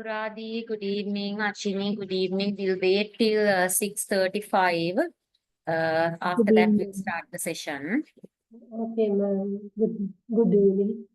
Radhi, good evening. Achini, good evening. We'll wait till 6:35. After Good that, we'll evening. start the session. Okay, ma'am. Good evening.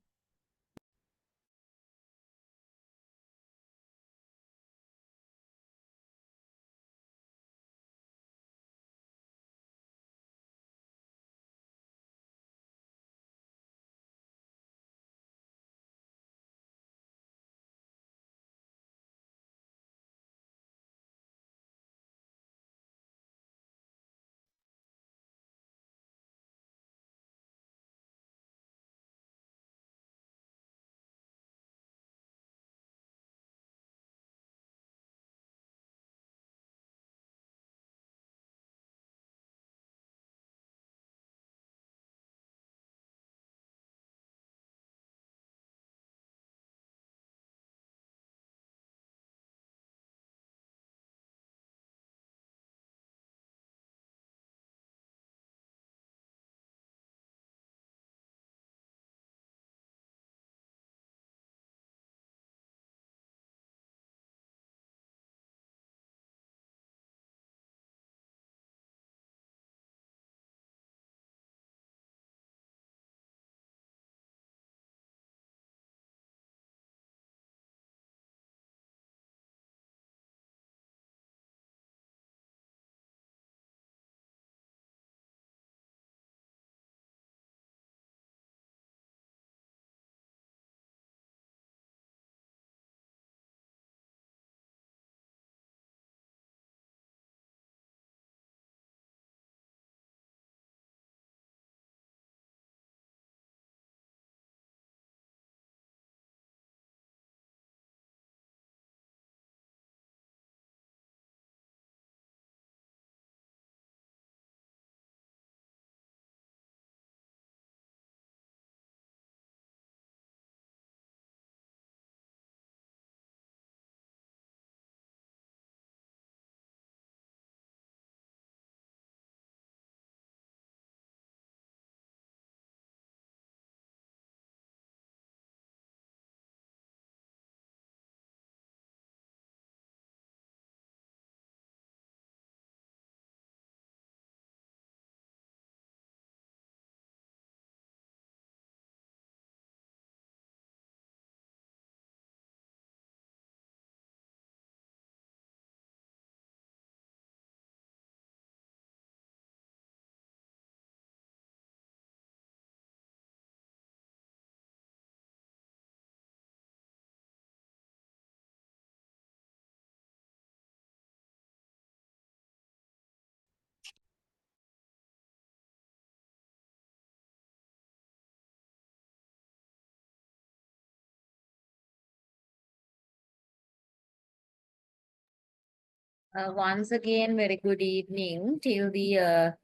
Once again, very good evening till the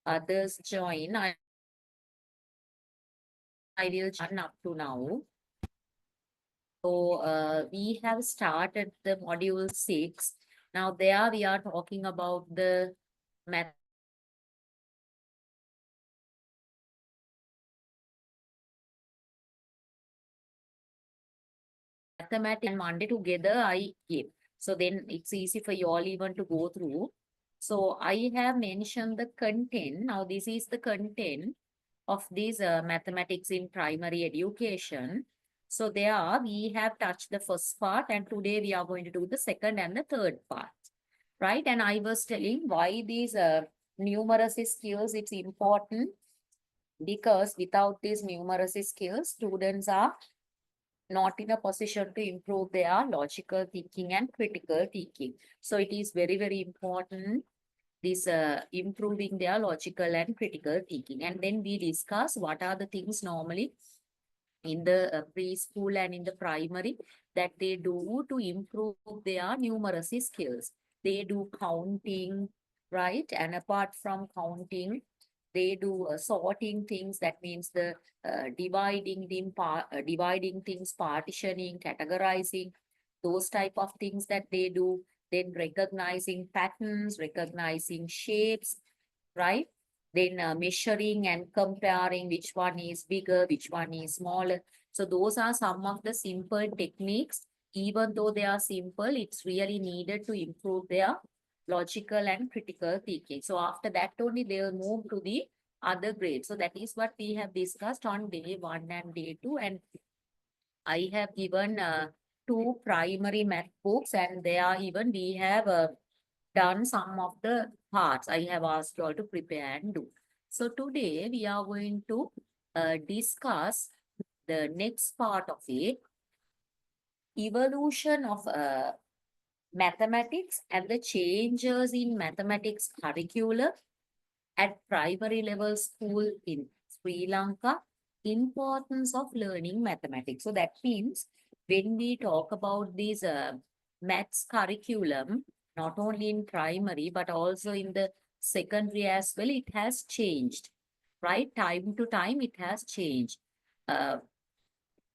others join. I will join up to now. So we have started the module 6. Now there we are talking about the mathematics and Monday together I give. So then it's easy for you all even to go through. So I have mentioned the content. Now this is the content of this mathematics in primary education. So there we have touched the first part and today we are going to do the second and the third part. Right? And I was telling why these numeracy skills it's important because without these numeracy skills, students are not in a position to improve their logical thinking and critical thinking. So it is very, very important this improving their logical and critical thinking. And then we discuss what are the things normally in the preschool and in the primary that they do to improve their numeracy skills. They do counting, right? And apart from counting, they do sorting things. That means the dividing things, partitioning, categorizing, those type of things that they do. Then recognizing patterns, recognizing shapes, right? Then measuring and comparing which one is bigger, which one is smaller. So those are some of the simple techniques even though they are simple, it's really needed to improve their logical and critical thinking. So after that only they will move to the other grades. So that is what we have discussed on day 1 and day 2. And I have given two primary math books, and there even we have done some of the parts. I have asked you all to prepare and do. So today we are going to discuss the next part of it, evolution of mathematics and the changes in mathematics curriculum at primary level school in Sri Lanka, importance of learning mathematics. So that means when we talk about this maths curriculum, not only in primary, but also in the secondary as well, it has changed, right? Time to time, it has changed. Uh,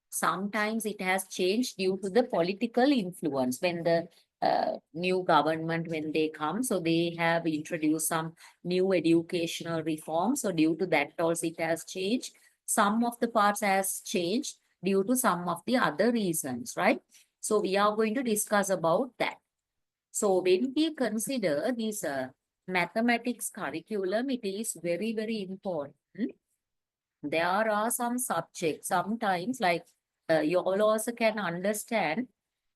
Sometimes it has changed due to the political influence when the new government when they come, so they have introduced some new educational reforms, so due to that also it has changed. Some of the parts has changed due to some of the other reasons, right? So we are going to discuss about that. So when we consider this mathematics curriculum, it is very important. There are some subjects sometimes, like you all also can understand,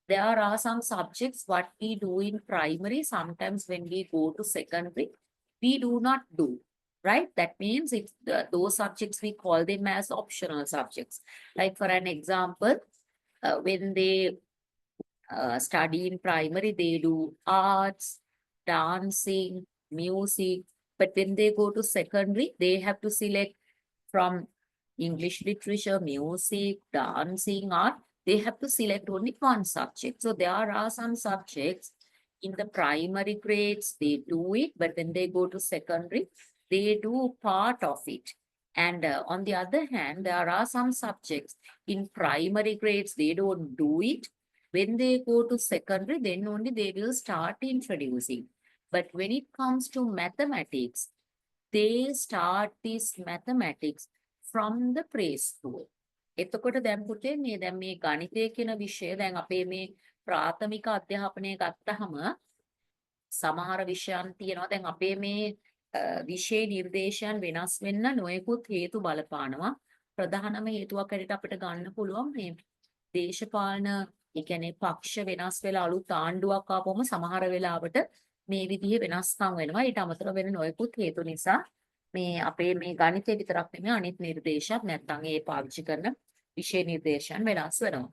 there are some subjects what we do in primary, sometimes when we go to secondary we do not do, right? That means if those subjects we call them as optional subjects. Like for an example, when they study in primary, they do arts, dancing, music, but when they go to secondary they have to select from English literature, music, dancing, art. They have to select only one subject. So there are some subjects in the primary grades, they do it, but when they go to secondary, they do part of it. And on the other hand, there are some subjects in primary grades, they don't do it. When they go to secondary, then only they will start introducing. But when it comes to mathematics, they start this mathematics from the preschool. එතකොට දැන් පුතේ මේ දැන් මේ ගණිතය කියන විෂය දැන් අපේ මේ ප්‍රාථමික අධ්‍යාපනය ගත්තහම සමහර විෂයන් තියෙනවා. දැන් අපේ මේ විෂය නිර්දේශයන් වෙනස් වෙන්න නොයෙකුත් හේතු බලපානවා. ප්‍රධානම හේතුවක් හැටියට අපිට ගන්න පුළුවන් මේ දේශපාලන, ඒ කියන්නේ පක්ෂ වෙනස් වෙලා අලුත් ආණ්ඩුවක් ආපුවම සමහර වෙලාවට මේ විදිහේ වෙනස්කම් වෙනවා. ඊට අමතරව වෙන නොයෙකුත් හේතු නිසා මේ අපේ මේ ගණිතය විතරක් නෙමෙයි අනිත් නිර්දේශත් නැත්නම් ඒ පාවිච්චි කරන විෂය නිර්දේශයන් වෙනස් වෙනවා.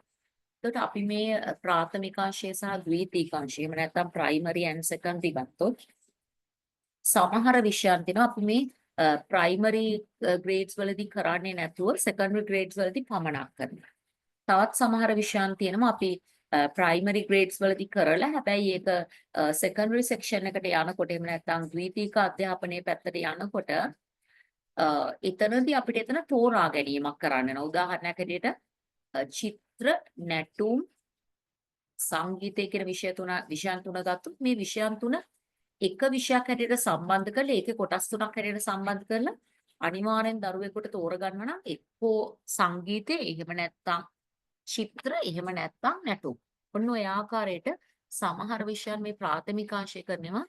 එතකොට අපි මේ ප්‍රාථමිකාංශය සහ ද්විතීකාංශය, එහෙම නැත්නම් ප්‍රයිමරි ඇන්ඩ් සෙකන්ඩරි ගත්තොත් සමහර විෂයන් තියෙනවා අපි මේ ප්‍රයිමරි ග්‍රේඩ්ස් වලදී කරන්නේ නැතුව සෙකන්ඩරි ග්‍රේඩ්ස් වලදී පමණක් කරනවා. තවත් සමහර විෂයන් තියෙනවා අපි ප්‍රයිමරි ග්‍රේඩ්ස් වලදී කරලා හැබැයි ඒක සෙකන්ඩරි සෙක්ෂන් එකට යනකොට එහෙම නැත්නම් ද්විතීක අධ්‍යාපනයේ පැත්තට යනකොට එතනදී අපිට එතන තෝරා ගැනීමක් කරන්න වෙනවා. උදාහරණයක් හැටියට චිත්‍ර, නැටුම්, සංගීතය කියන විෂයන් තුන ගත්තොත් මේ විෂයන් තුන එක විෂයක් හැටියට සම්බන්ධ කරලා ඒකේ කොටස් තුනක් හැටියට සම්බන්ධ කරලා අනිවාර්යෙන් දරුවෙකුට තෝරගන්න නම් එක්කෝ සංගීතය, එහෙම නැත්නම් චිත්‍ර, එහෙම නැත්නම් නැටුම්. ඔන්න ඔය ආකාරයට සමහර විෂයන් මේ ප්‍රාථමිකාංශය කරනවා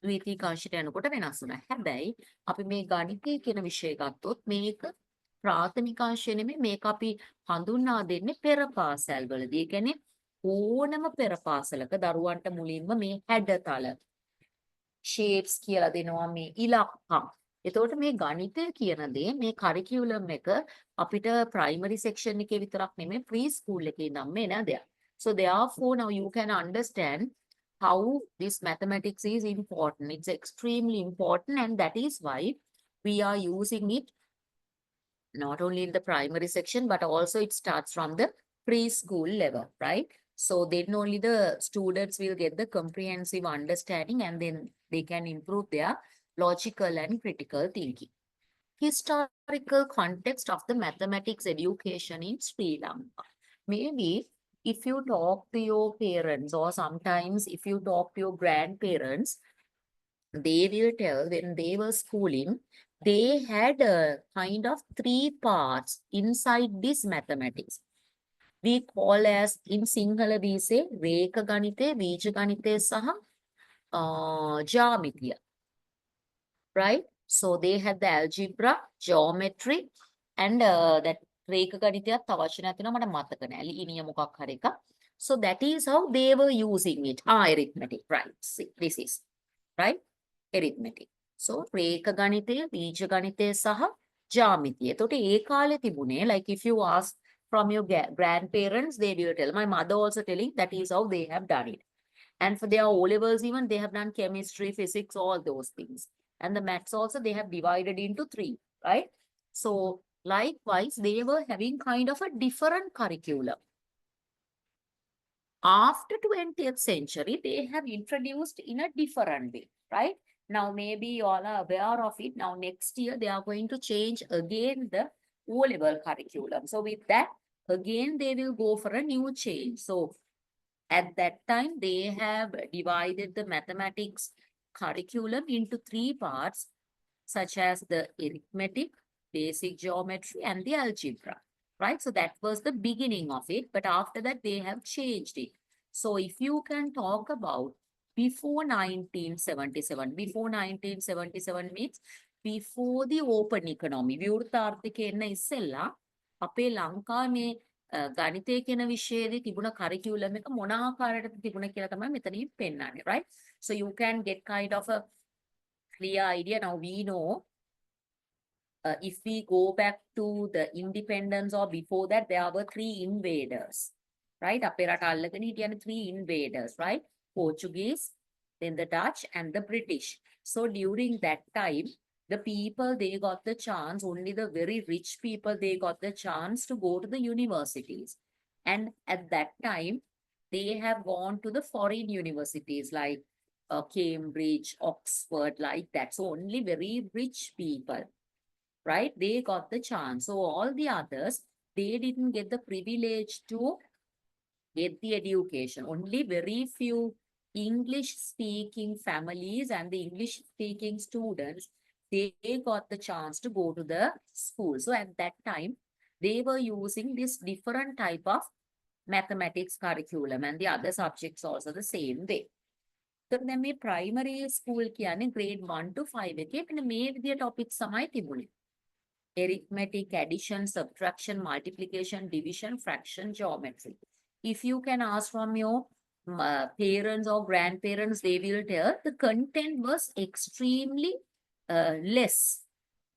ද්විතීකාංශයට යනකොට වෙනස් වෙනවා. හැබැයි අපි මේ ගණිතය කියන විෂය ගත්තොත් මේක ප්‍රාථමිකාංශය නෙමෙයි, මේක අපි හඳුන්වා දෙන්නේ පෙර පාසල් වලදී. ඒ කියන්නේ ඕනම පෙර පාසලක දරුවන්ට මුලින්ම මේ හැඩතල shapes කියලා දෙනවා, මේ ඉලක්කම්. එතකොට මේ ගණිතය කියන දේ මේ කරිකියුලම් එක අපිට primary section එකේ විතරක් නෙමෙයි preschool එකේ ඉඳන්ම එන දෙයක්. So therefore now you can understand how this mathematics is important. It's extremely important, and that is why we are using it not only in the primary section, but also it starts from the preschool level, right? So then only the students will get the comprehensive understanding, and then they can improve their logical and critical thinking. Historical context of the mathematics education in Sri Lanka. Maybe if you talk to your parents, or sometimes if you talk to your grandparents, they will tell when they were schooling, they had a kind of three parts inside this mathematics. we call as in Sinhala we say Reka Ganite, Bija Ganite Saha, Geometry, right? So they had the algebra, geometry, and that Reka Ganite Tavashinathina Mata Matakana, Linear Mukakareka. So that is how they were using it. Arithmetic, right? See, this is right? Arithmetic. So රේඛ ගණිතය, බීජ ගණිතය සහ ජ්‍යාමිතිය. එතකොට ඒ කාලේ තිබුණේ like if you ask from your grandparents, they will tell. My mother also telling that is how they have done it. And for their O levels even they have done chemistry, physics, all those things. And the maths also they have divided into 3, right? So likewise they were having kind of a different curriculum. After 20th century, they have introduced in a different way, right? Now, maybe you all are aware of it. Now, next year, they are going to change again the O-level curriculum. So, with that, again, they will go for a new change. So, at that time, they have divided the mathematics curriculum into 3 parts, such as the arithmetic, basic geometry, and the algebra, right? So that was the beginning of it, but after that they have changed it. So if you can talk about before 1977 means before the open economy. විවෘතාර්ථිකය එන්න ඉස්සෙල්ලා අපේ ලංකාවේ මේ ගණිතය කියන විෂයේදී තිබුණ curriculum එක මොන ආකාරයකටද තිබුණ කියලා තමයි මෙතනින් පෙන්නන්නේ, right? So you can get kind of a clear idea. Now we know if we go back to the independence or before that, there were 3 invaders, right? අපේ රට අල්ලගෙන හිටියනේ 3 invaders, right? Portuguese, then the Dutch and the British. So during that time, the people, they got the chance, only the very rich people, they got the chance to go to the universities. And at that time, they have gone to the foreign universities like Cambridge, Oxford, like that. So only very rich people, right? They got the chance. So all the others, they didn't get the privilege to get the education. Only very few English-speaking families and the English-speaking students, they got the chance to go to the school. So at that time, they were using this different type of mathematics curriculum and the other subjects also the same way. So then මේ primary school කියන්නේ grade 1 to 5 එකේ මෙන්න මේ විදිය topics තමයි තිබුණේ. Arithmetic, addition, subtraction, multiplication, division, fraction, geometry. If you can ask from your parents or grandparents, they will tell the content was extremely less,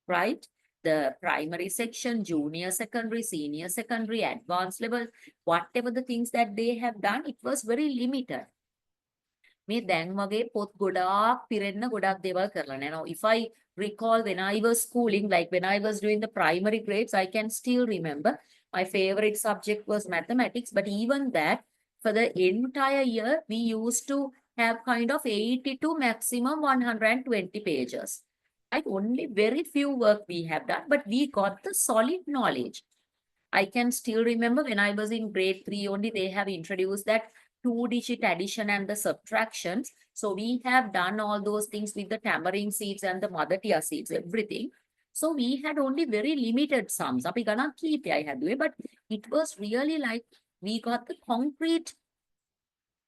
right? The primary section, junior secondary, senior secondary, advanced level, whatever the things that they have done, it was very limited. මේ දැන් වගේ පොත් ගොඩාක් පිරෙන්න ගොඩාක් දේවල් කරලා නෑ. Now, if I recall when I was schooling, like when I was doing the primary grades, I can still remember my favorite subject was mathematics. But even that, for the entire year, we used to have kind of 80 to maximum 120 pages. Right? Only very few work we have done, but we got the solid knowledge. I can still remember when I was in grade 3 only, they have introduced that 2-digit addition and the subtractions. So we have done all those things with the tamarind seeds and the mother tea seeds, everything. So we had only very limited sums. අපි ගණන් කීපයයි හැදුවේ, but it was really like we got the concrete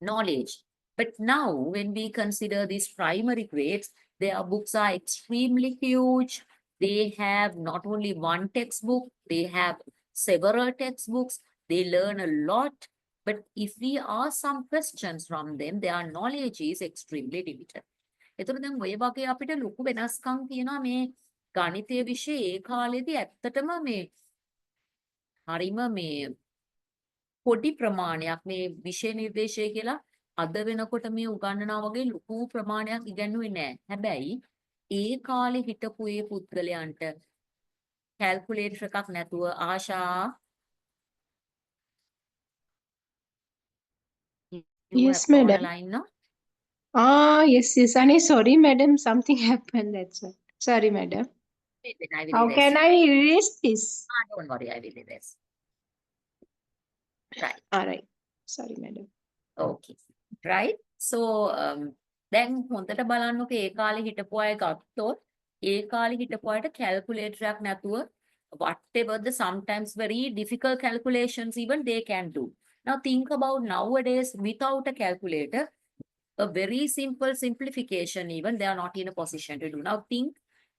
knowledge. But now when we consider these primary grades, their books are extremely huge. They have not only one textbook, they have several textbooks. They learn a lot. But if we ask some questions from them, their knowledge is extremely limited. එතකොට දැන් ඔය වගේ අපිට ලොකු වෙනස්කම් තියෙනවා මේ ගණිතය විෂය ඒ කාලේදී ඇත්තටම මේ හරිම මේ පොඩි ප්‍රමාණයක් මේ විෂය නිර්දේශය කියලා අද වෙනකොට මේ උගන්වනවා වගේ ලොකු ප්‍රමාණයක් ඉගෙනුවේ නැහැ. හැබැයි ඒ කාලේ හිටපු ඒ පුද්ගලයන්ට කැල්කියුලේටර් එකක් නැතුව ආශා Yes, madam. line, no? Yes. Annie, sorry, madam. Something happened. That's why. Sorry, madam. Then I will How erase. can I erase this? Don't worry, I will erase. Right. All right. Sorry, madam. Okay. Right. So දැන් හොඳට බලන්නකෝ ඒ කාලේ හිටපු අය ගත්තොත් ඒ කාලේ හිටපු අයට කැල්කියුලේටර් එකක් නැතුව whatever the sometimes very difficult calculations, even they can do. Now think about nowadays without a calculator, a very simple simplification, even they are not in a position to do. Now think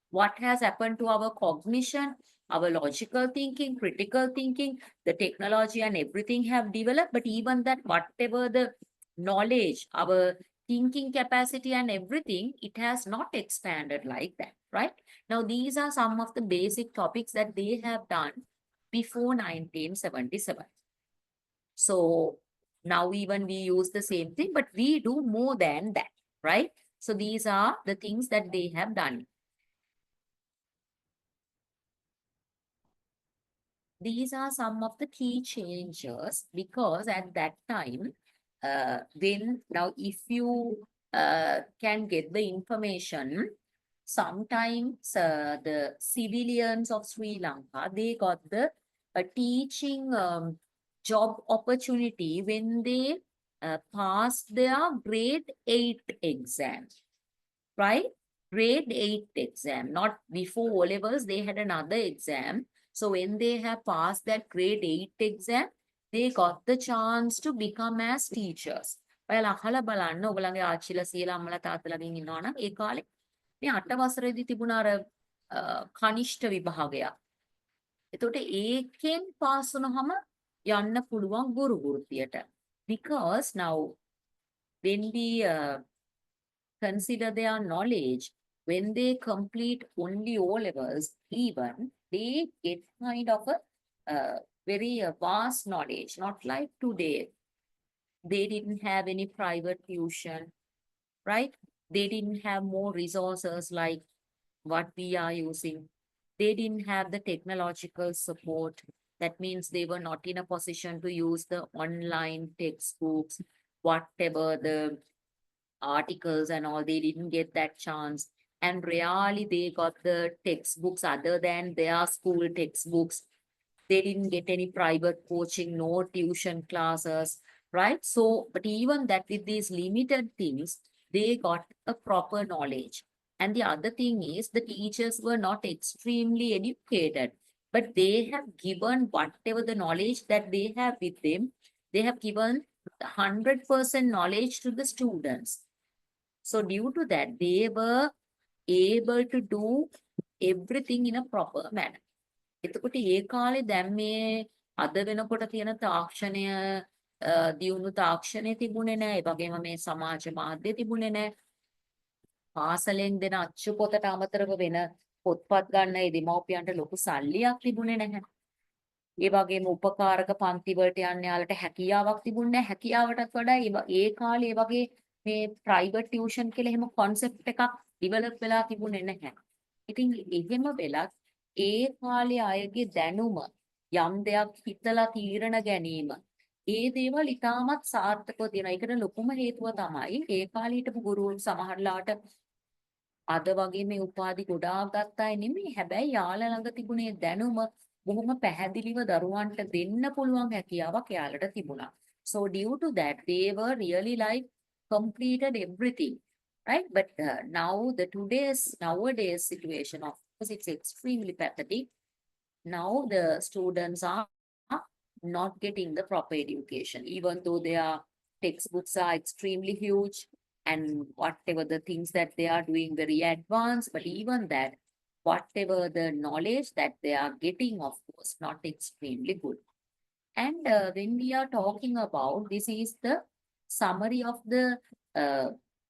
what has happened to our cognition, our logical thinking, critical thinking, the technology and everything have developed, but even that, whatever the knowledge, our thinking capacity and everything, it has not expanded like that, right? Now, these are some of the basic topics that they have done before 1977. So now even we use the same thing, but we do more than that, right? So these are the things that they have done. These are some of the key changes, because at that time, when now if you can get the information, sometimes the civilians of Sri Lanka, they got the teaching job opportunity when they passed their grade 8 exam, right? Grade 8 exam, not before O levels, they had another exam. So when they have passed that grade 8 exam, they got the chance to become as teachers. ඔයාලා අහලා බලන්න ඔයගලගේ ආච්චිලා සීලා අම්මලා තාත්තලාගෙන් ඉන්නවා නම් ඒ කාලේ මේ 8 වසරේදී තිබුණ අර කනිෂ්ඨ විභාගයක්. එතකොට ඒකෙන් පාස් වුණාම යන්න පුළුවන් ගුරු වෘත්තියට. Because now when we consider their knowledge, when they complete only O levels, even they get kind of a very vast knowledge, not like today. They didn't have any private tuition, right? They didn't have more resources like what we are using. They didn't have the technological support. That means they were not in a position to use the online textbooks, whatever the articles and all, they didn't get that chance. And rarely they got the textbooks other than their school textbooks. They didn't get any private coaching, no tuition classes, right? So, but even that, with these limited things, they got a proper knowledge. And the other thing is the teachers were not extremely educated, but they have given whatever the knowledge that they have with them, they have given 100% knowledge to the students. So due to that, they were able to do everything in a proper manner. එතකොට ඒ කාලේ දැන් මේ අද වෙනකොට තියෙන තාක්ෂණය දියුණු තාක්ෂණය තිබුණේ නැහැ. ඒ වගේම මේ සමාජ මාධ්‍ය තිබුණේ නැහැ. පාසලෙන් දෙන අච්චු පොතට අමතරව වෙන පොත්පත් ගන්න ඒ දෙමව්පියන්ට ලොකු සල්ලියක් තිබුණේ නැහැ. ඒ වගේම උපකාරක පන්ති වලට යන්න යාලට හැකියාවක් තිබුණේ නැහැ. හැකියාවටත් වඩා ඒ කාලේ ඒ වගේ මේ ප්‍රයිවට් ටියුෂන් කියලා එහෙම concept එකක් develop වෙලා තිබුණේ නැහැ. ඉතින් එහෙම වෙලත් ඒ කාලේ අයගේ දැනුම, යම් දෙයක් හිතලා තීරණ ගැනීම, ඒ දේවල් ඉතාමත් සාර්ථකව තියෙනවා. ඒකට ලොකුම හේතුව තමයි ඒ කාලේ හිටපු ගුරුවරු සමහරලාට අද වගේ මේ උපාධි ගොඩාක් ගත්ත අය නෙමෙයි. හැබැයි යාළ ළඟ තිබුණේ දැනුම බොහොම පැහැදිලිව දරුවන්ට දෙන්න පුළුවන් හැකියාවක් යාළට තිබුණා. So due to that, they were really like completed everything, right? But now the nowadays situation, of course, it's extremely pathetic. Now the students are not getting the proper education, even though their textbooks are extremely huge and whatever the things that they are doing very advanced, but even that, whatever the knowledge that they are getting, of course, not extremely good. And when we are talking about, this is the summary of the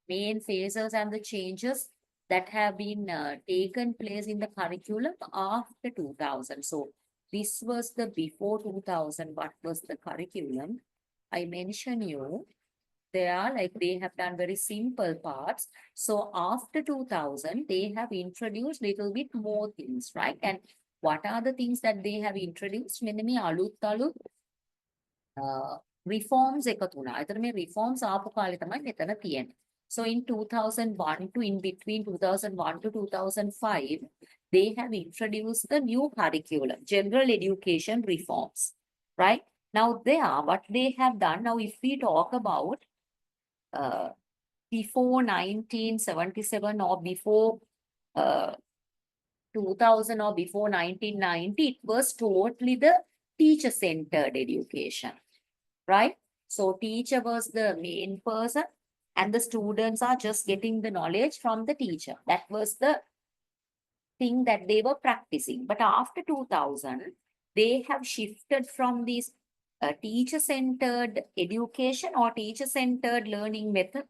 main phases and the changes that have been taken place in the curriculum after 2000. So this was the before 2000, what was the curriculum? I mentioned you, they are like they have done very simple parts. So after 2000, they have introduced little bit more things, right? And what are the things that they have introduced? මෙන්න මේ අලුත් reforms එකතු වුණා. ඒතර මේ reforms ආපු කාලේ තමයි මෙතන තියෙන්නේ. So in 2001 to in between 2001 to 2005, they have introduced the new curriculum, general education reforms, right? Now there, what they have done, now if we talk about before 1977 or before 2000 or before 1990, it was totally the teacher-centered education, right? So teacher was the main person and the students are just getting the knowledge from the teacher. That was the thing that they were practicing. But after 2000, they have shifted from this teacher-centered education or teacher-centered learning method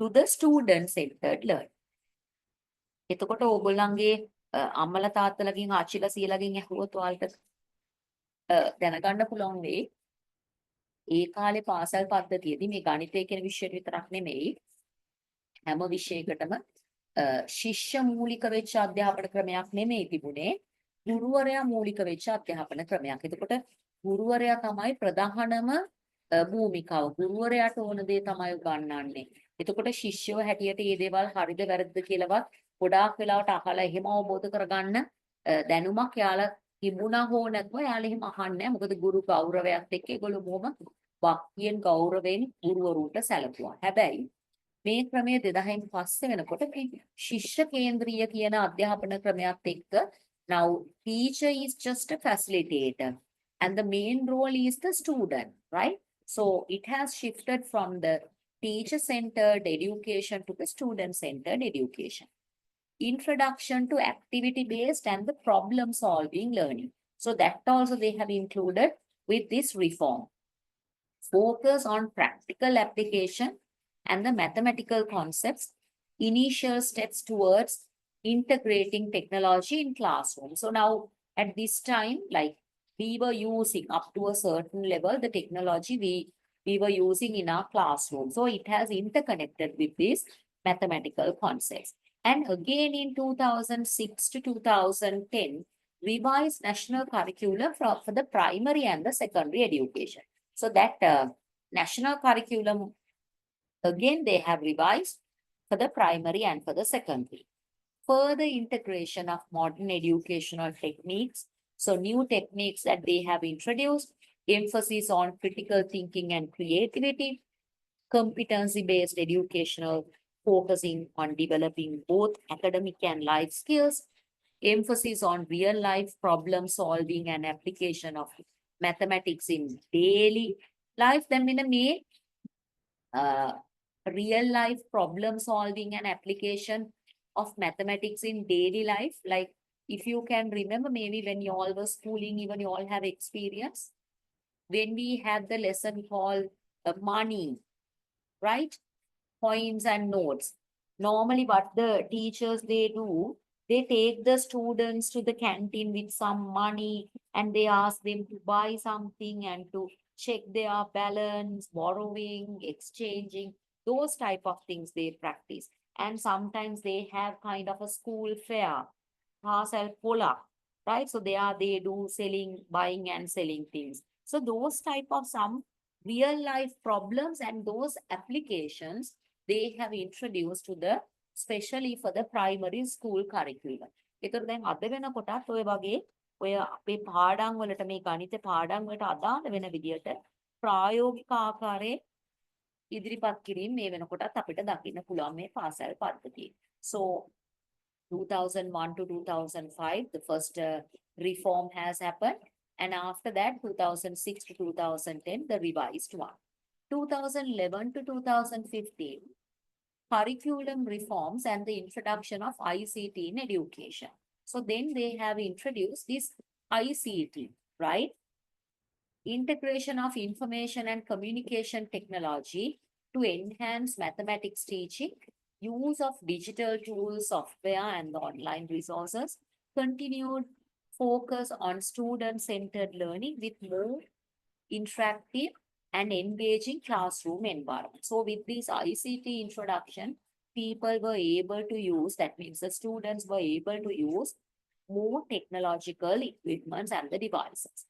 to the student-centered learning. එතකොට ඕගොල්ලන්ගේ අම්මලා තාත්තලාගෙන් ආච්චිලා සීලාගෙන් ඇහුවොත් ඔයාලට දැනගන්න පුළුවන් වෙයි ඒ කාලේ පාසල් පද්ධතියේදී මේ ගණිතය කියන විෂයට විතරක් නෙමෙයි හැම විෂයකටම ශිෂ්‍ය මූලික වෙච්ච අධ්‍යාපන ක්‍රමයක් නෙමෙයි තිබුණේ ගුරුවරයා මූලික වෙච්ච අධ්‍යාපන ක්‍රමයක්. එතකොට ගුරුවරයා තමයි ප්‍රධානම භූමිකාව. ගුරුවරයාට ඕන දේ තමයි උගන්වන්නේ. එතකොට ශිෂ්‍යව හැටියට මේ දේවල් හරිද වැරදිද කියලාවත් ගොඩාක් වෙලාවට අහලා එහෙම අවබෝධ කරගන්න දැනුමක් යාලා තිබුණා හෝ නැත්නම් යාලා එහෙම අහන්නේ නැහැ. මොකද ගුරු ගෞරවයත් එක්ක ඒගොල්ලෝ බොහොම භක්තියෙන් ගෞරවයෙන් ගුරුවරුන්ට සැලකුවා. හැබැයි මේ ක්‍රමය 2000න් පස්සේ වෙනකොට මේ ශිෂ්‍ය කේන්ද්‍රීය කියන අධ්‍යාපන ක්‍රමයක් එක්ක now teacher is just a facilitator and the main role is the student, right? So it has shifted from the teacher centered education to the student centered education. Introduction to activity based and the problem solving learning. So that also they have included with this reform. Focus on practical application and the mathematical concepts, initial steps towards integrating technology in classroom. So now at this time, like we were using up to a certain level, the technology we were using in our classroom. So it has interconnected with these mathematical concepts. And again in 2006 to 2010, revised national curriculum for the primary and the secondary education. So that national curriculum, again, they have revised for the primary and for the secondary. Further integration of modern educational techniques. So new techniques that they have introduced, emphasis on critical thinking and creativity, competency-based educational focusing on developing both academic and life skills, emphasis on real-life problem solving and application of mathematics in daily life. Then in a may real life problem solving and application of mathematics in daily life. Like if you can remember, maybe when you all were schooling, even you all have experience, when we had the lesson called money, right? Coins and notes. Normally what the teachers, they do, they take the students to the canteen with some money and they ask them to buy something and to check their balance, borrowing, exchanging, those type of things they practice. And sometimes they have kind of a school fair, right? So they do selling, buying and selling things. So those type of some real life problems and those applications, they have introduced to the, especially for the primary school curriculum. ඒතර දැන් අද වෙනකොටත් ඔය වගේ ඔය අපේ පාඩම් වලට මේ ගණිත පාඩම් වලට අදාළ වෙන විදියට ප්‍රායෝගික ආකාරයේ ඉදිරිපත් කිරීම මේ වෙනකොටත් අපිට දකින්න පුළුවන් මේ පාසල් පද්ධතියේ. So 2001 to 2005, the first reform has happened. And after that, 2006 to 2010, the revised one. 2011 to 2015, curriculum reforms and the introduction of ICT in education. So then they have introduced this ICT, right? Integration of information and communication technology to enhance mathematics teaching, use of digital tools, software and online resources, continued focus on student-centered learning with more interactive and engaging classroom environment. So with this ICT introduction, people were able to use, that means the students were able to use more technological equipments and the devices.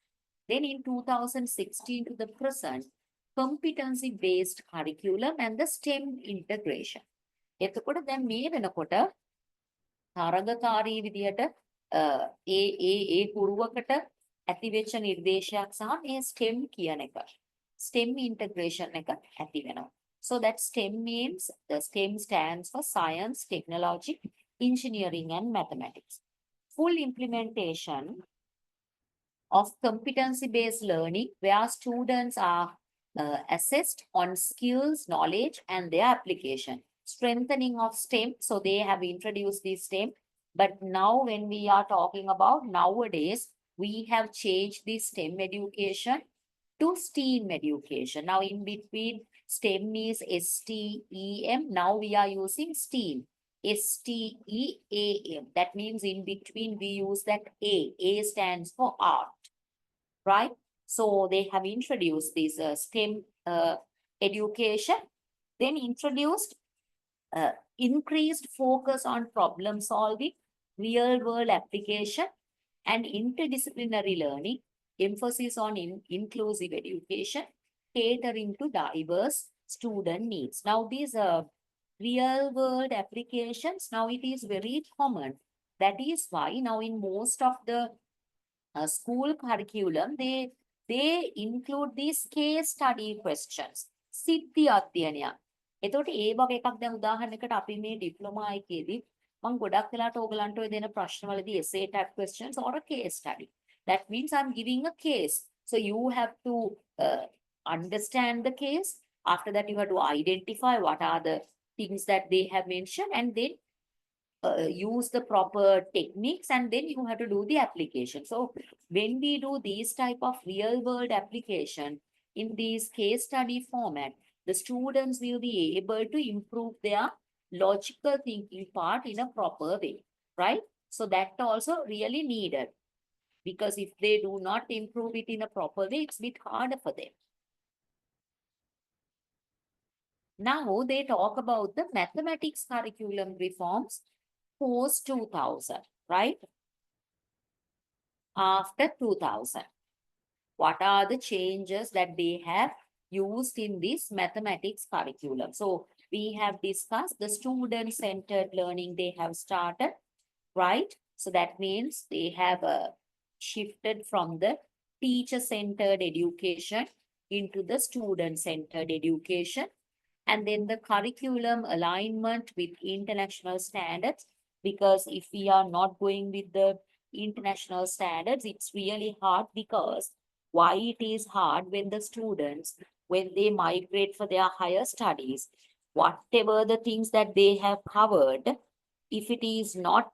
Then in 2016 to the present, competency-based curriculum and the STEM integration. එතකොට දැන් මේ වෙනකොට තරගකාරී විදියට ඒ ගුරුවකට ඇතිවෙච්ච නිර්දේශයක් සහ මේ STEM කියන එක STEM integration එක ඇති වෙනවා. So that STEM means, the STEM stands for science, technology, engineering and mathematics. full implementation of competency-based learning where students are assessed on skills, knowledge, and their application. Strengthening of STEM, so they have introduced this STEM. But now when we are talking about nowadays, we have changed the STEM education to STEAM education. Now in between, STEM is STEM. Now we are using STEAM. STEAM. That means in between we use that A. A stands for art, right? So they have introduced this STEM education, then introduced increased focus on problem solving, real world application, and interdisciplinary learning, emphasis on inclusive education, catering to diverse student needs. Now, these real world applications, now it is very common. That is why now in most of the school curriculum, they include these case study questions. සිද්ධි අධ්‍යයනයක්. එතකොට ඒ වගේ එකක් දැන් උදාහරණයකට අපි මේ diploma එකේදී මම ගොඩක් වෙලාට ඕගලන්ට ඔය දෙන ප්‍රශ්නවලදී essay type questions or a case study. That means I'm giving a case. So you have to understand the case. After that, you have to identify what are the things that they have mentioned and then use the proper techniques, and then you have to do the application. So when we do these type of real world application in this case study format, the students will be able to improve their logical thinking part in a proper way, right? So that also really needed, because if they do not improve it in a proper way, it's a bit harder for them. Now they talk about the mathematics curriculum reforms post 2000, right? After 2000, what are the changes that they have used in this mathematics curriculum? So we have discussed the student-centered learning they have started, right? So that means they have shifted from the teacher-centered education into the student-centered education. And then the curriculum alignment with international standards, because if we are not going with the international standards, it's really hard. Because why it is hard? When the students, when they migrate for their higher studies, whatever the things that they have covered, if it is not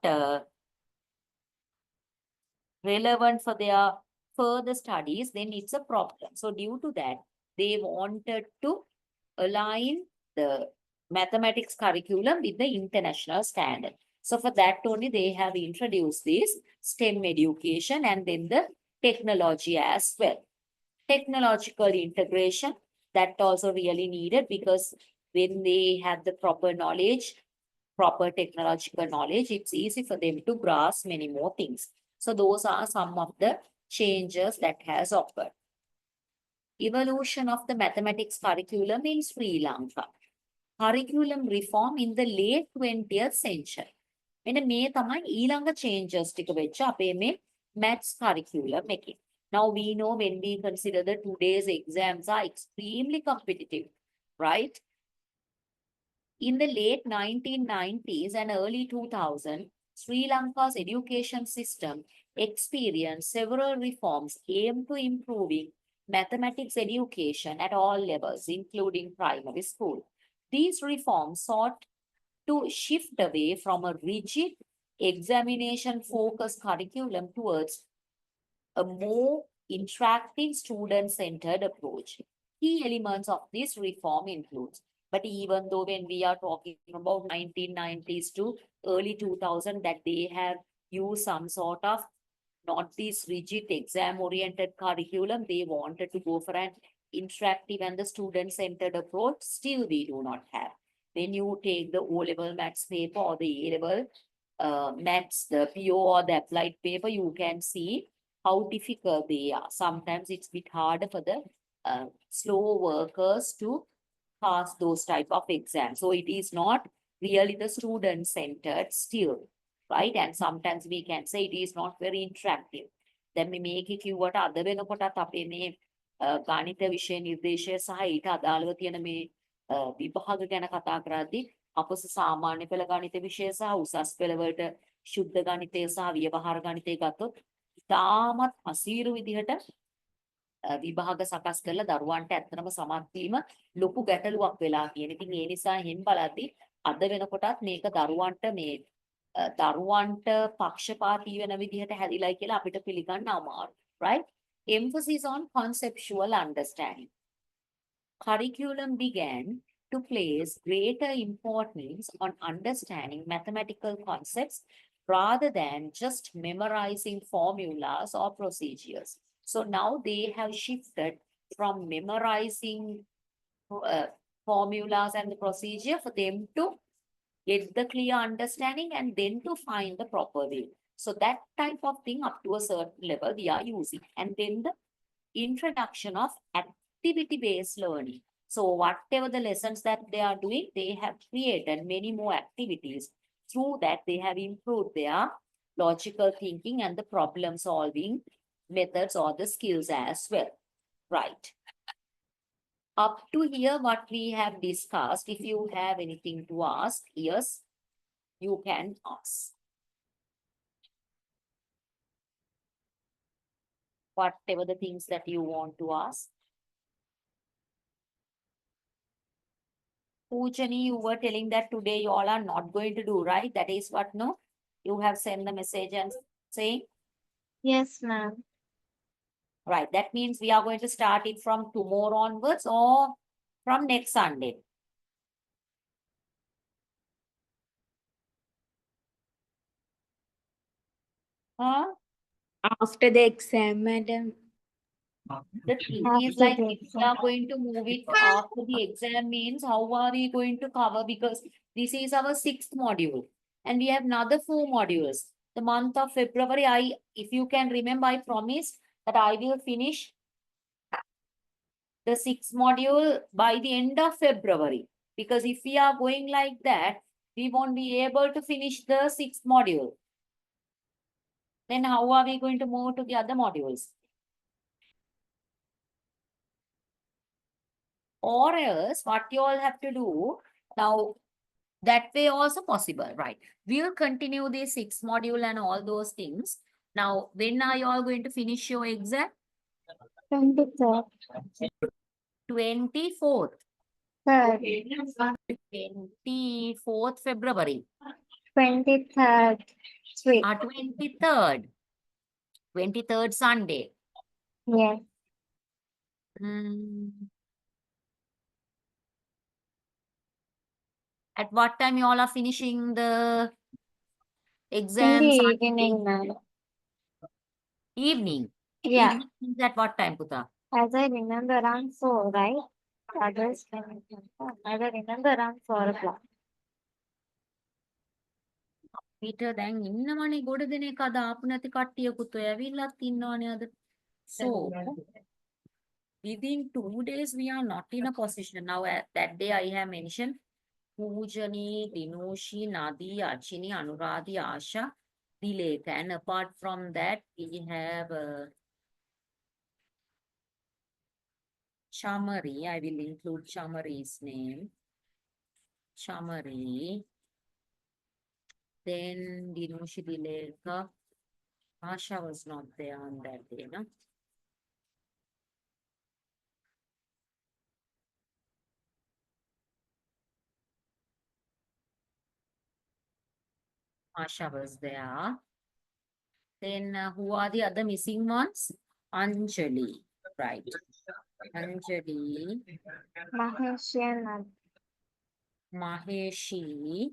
relevant for their further studies, then it's a problem. So due to that, they wanted to align the mathematics curriculum with the international standard. So for that only, they have introduced this STEM education and then the technology as well. Technological integration, that also really needed, because when they have the proper knowledge, proper technological knowledge, it's easy for them to grasp many more things. So those are some of the changes that has occurred. Evolution of the mathematics curriculum in Sri Lanka. Curriculum reform in the late 20th century. මෙන්න මේ තමයි ඊළඟ changes ටික වෙච්ච අපේ මේ maths curriculum එකේ. Now we know when we consider the today's exams are extremely competitive, right? In the late 1990s and early 2000s, Sri Lanka's education system experienced several reforms aimed to improving mathematics education at all levels, including primary school. These reforms sought to shift away from a rigid examination-focused curriculum towards a more interactive student-centered approach. Key elements of this reform includes, but even though when we are talking about 1990s to early 2000, that they have used some sort of not this rigid exam-oriented curriculum, they wanted to go for an interactive and the student-centered approach, still we do not have. When you take the O-level maths paper or the A-level maths, the PO or the applied paper, you can see how difficult they are. Sometimes it's a bit harder for the slow workers to pass those type of exams. So it is not really the student-centered still, right? And sometimes we can say it is not very interactive. Then we make it you what other වෙනකොටත් අපේ මේ ගණිත විෂය නිර්දේශය සහ ඊට අදාළව තියෙන මේ විභාග ගැන කතා කරද්දී අපස සාමාන්‍ය පෙළ ගණිත විෂය සහ උසස් පෙළ වලට ශුද්ධ ගණිතය සහ ව්‍යවහාර ගණිතය ගත්තොත් ඉතාමත් අසීරු විදිහට විභාග සකස් කරලා දරුවන්ට ඇත්තටම සමත් වීම ලොකු ගැටලුවක් වෙලා කියන. ඉතින් ඒ නිසා එහෙන් බලද්දී අද වෙනකොටත් මේක දරුවන්ට පක්ෂපාතී වෙන විදිහට හැදිලායි කියලා අපිට පිළිගන්න අමාරුයි. Right? Emphasis on conceptual understanding. Curriculum began to place greater importance on understanding mathematical concepts rather than just memorizing formulas or procedures. So now they have shifted from memorizing formulas and the procedure for them to get the clear understanding and then to find the proper way. So that type of thing up to a certain level we are using. And then the introduction of activity-based learning. So whatever the lessons that they are doing, they have created many more activities. Through that, they have improved their logical thinking and the problem solving methods or the skills as well. Right. Up to here, what we have discussed, if you have anything to ask, yes, you can ask. Whatever the things that you want to ask. Pujani, you were telling that today you all are not going to do, right? That is what, no? You have sent the message and saying, Yes, ma'am. right, that means we are going to start it from tomorrow onwards or from next Sunday. Huh? After the exam, madam. The thing is After like, the if we are going to move it after the exam means, how are we going to cover? Because this is our 6th module and we have another 4 modules. The month of February, if you can remember, I promised that I will finish the 6th module by the end of February. Because if we are going like that, we won't be able to finish the 6th module. Then how are we going to move to the other modules? Or else, what you all have to do, now that way also possible, right? We'll continue the 6th module and all those things. Now, when are you all going to finish your exam? 23rd. 24th. 24th February. 23rd. Sweet. 23rd. 23rd Sunday. Yes. At what time you all are finishing the In exam? the Sunday? evening, madam. Evening. Yeah. Evening means at what time, Puta? As I remember, around 4, right? Others can as I remember, around 4 o'clock. පිට දැන් ඉන්නවනේ ගොඩ දෙනෙක් අද ආපු නැති කට්ටියකුත් ඔය ඇවිල්ලත් ඉන්නවනේ අද. So within 2 days we are not in a position. Now that day I have mentioned Pujani, Dinushi, Nadi, Achini, Anuradhi, Asha, Dileka. And apart from that we have Chamari. I will include Chamari's name. Chamari. Then Dinushi, Dileka. Asha was not there on that day, no? Asha was there. Then who are the other missing ones? Anjali, right? Anjali, Maheshi and Maheshi.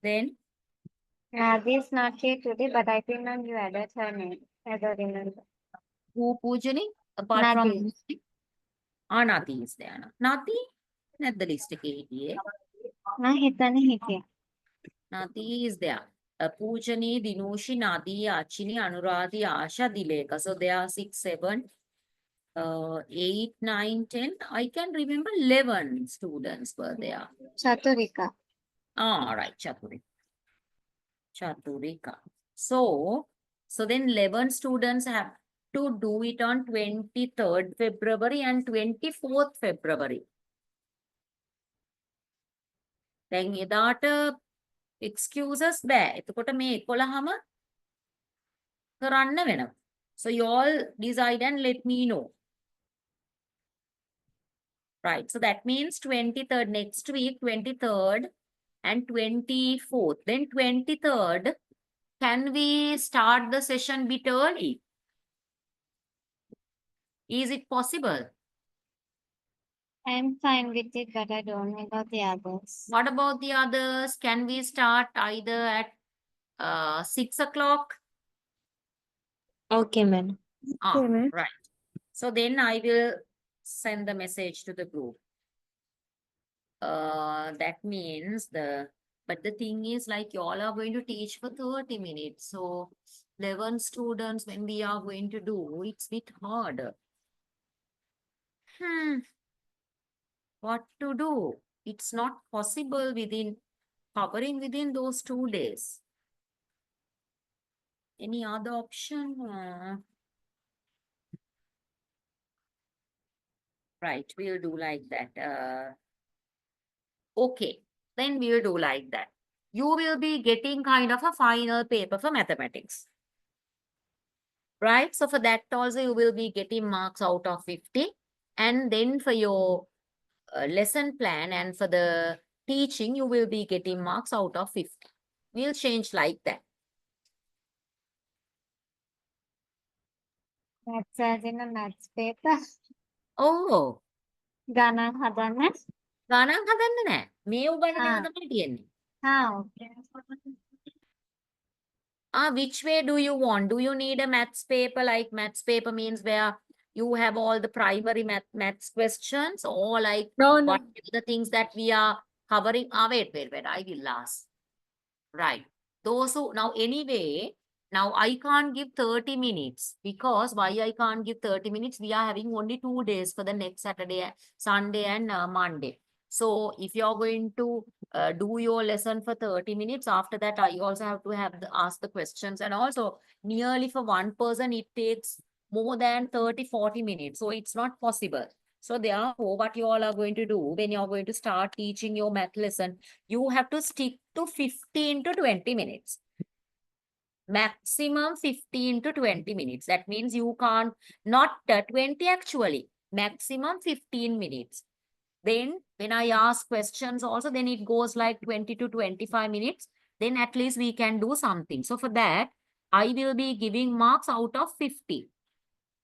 Then Nadi is not here today, but I think ma'am you added her name. As I remember. who Pujani? Apart Nadi. from Nati? Nati is there. Nati? Not the list here. Nati is there. Pujani, Dinushi, Nadi, Achini, Anuradhi, Asha, Dileka. So there are 6, 7, 8, 9, 10. I can remember 11 students were there. Chaturika. Ah, right, Chaturika. Chaturika. So then 11 students have to do it on 23rd February and 24th February. දැන් එදාට excuses බෑ. එතකොට මේ 11ම කරන්න වෙනවා. So you all decide and let me know. Right. So that means 23rd next week, 23rd and 24th. Then 23rd, can we start the session bit early? Is it possible? I'm fine with it, but I don't know about the others. What about the others? Can we start either at 6 o'clock? Okay, ma'am. Ah, right. So then I will send the message to the group. That means but the thing is like you all are going to teach for 30 minutes. So 11 students when we are going to do, it's a bit harder. What to do? It's not possible covering within those 2 days. Any other option? Right, we'll do like that. Okay, then we'll do like that. You will be getting kind of a final paper for mathematics. Right, so for that also you will be getting marks out of 50. And then for your lesson plan and for the teaching, you will be getting marks out of 50. We'll change like that. That's as in a maths paper. Oh, ගණන් හදන්න. ගණන් හදන්න නෑ. මේ උගන්නන ඒවා තමයි තියෙන්නේ. Okay. Which way do you want? Do you need a maths paper? Like maths paper means where you have all the primary maths questions, or like No, what are the things that we are covering? Wait, I will ask. Right. Those who now anyway, now I can't give 30 minutes because why I can't give 30 minutes? We are having only 2 days for the next Saturday, Sunday and Monday. So if you're going to do your lesson for 30 minutes, after that I also have to ask the questions, and also nearly for one person it takes more than 30-40 minutes. So it's not possible. So therefore, what you all are going to do when you're going to start teaching your math lesson, you have to stick to 15 to 20 minutes. Maximum 15 to 20 minutes. That means you can't, not 20 actually, maximum 15 minutes. Then when I ask questions also, then it goes like 20 to 25 minutes. Then at least we can do something. So for that, I will be giving marks out of 50.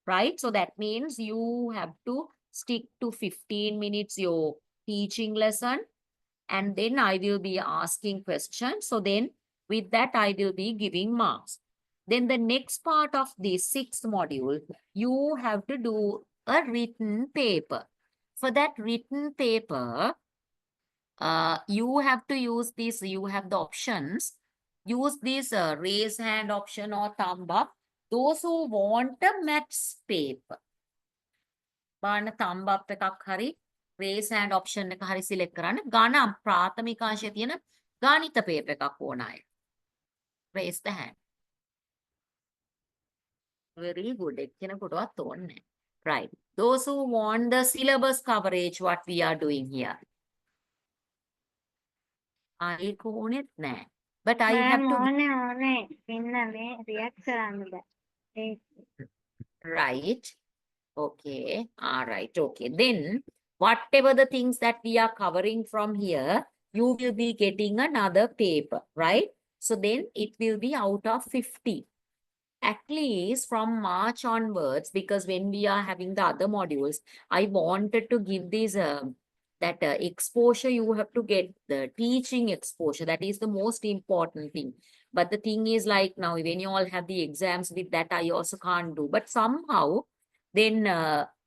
Right? So that means you have to stick to 15 minutes your teaching lesson, and then I will be asking questions. So then with that, I will be giving marks. Then the next part of the 6th module, you have to do a written paper. For that written paper, you have to use this, you have the options. Use this raise hand option or thumb up. Those who want a maths paper. බලන්න thumb up එකක් හරි raise hand option එක හරි select කරන්න. ගණන් ප්‍රාථමික අංශයේ තියෙන ගණිත paper එකක් ඕන අය. Raise the hand. Very good. එක්කෙනෙකුටවත් ඕනේ නැහැ. Right. Those who want the syllabus coverage, what we are doing here. ඒක ඕනෙත් නැහැ. But I have to... ඕනේ. ඉන්න මේ react කරන්න බෑ. Right. Okay. All right. Okay. Then whatever the things that we are covering from here, you will be getting another paper, right? So then it will be out of 50. At least from March onwards, because when we are having the other modules, I wanted to give these exposure. You have to get the teaching exposure. That is the most important thing. But the thing is like now when you all have the exams with that, I also can't do. But somehow then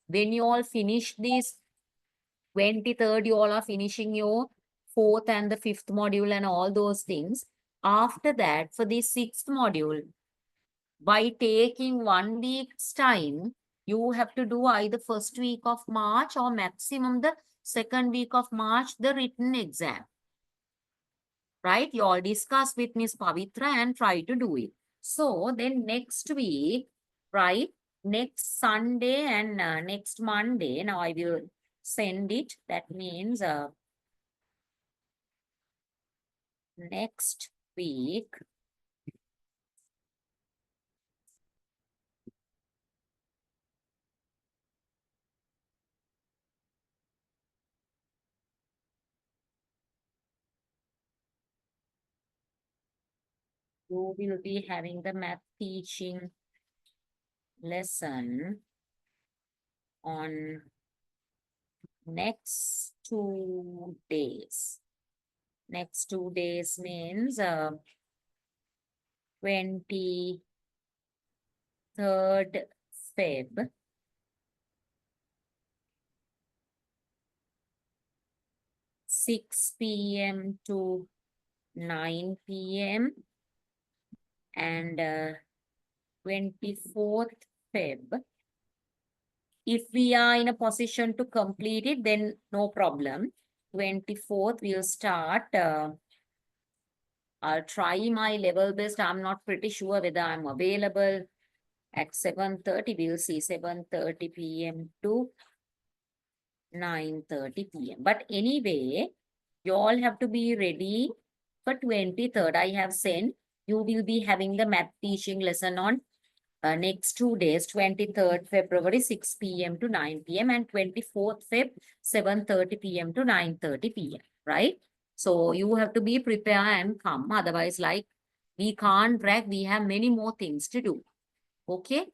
when you all finish this 23rd, you all are finishing your 4th and the 5th module and all those things. After that, for the 6th module, by taking 1 week's time, you have to do either first week of March or maximum the second week of March, the written exam. Right? You all discuss with Miss Pavitra and try to do it. So then next week, right? Next Sunday and next Monday, now I will send it. That means next week, you will be having the math teaching lesson on next 2 days. Next 2 days means 23rd Feb. 6 p.m. to 9 p.m. and 24th Feb. If we are in a position to complete it, then no problem. 24th, we'll start. I'll try my level best. I'm not pretty sure whether I'm available at 7:30. We'll see 7:30 p.m. to 9:30 p.m. But anyway, you all have to be ready for 23rd. I have sent. You will be having the math teaching lesson on next 2 days, 23rd February, 6 p.m. to 9 p.m. and 24th Feb, 7:30 p.m. to 9:30 p.m. Right? So you have to be prepared and come. Otherwise, like we can't drag. We have many more things to do. Okay?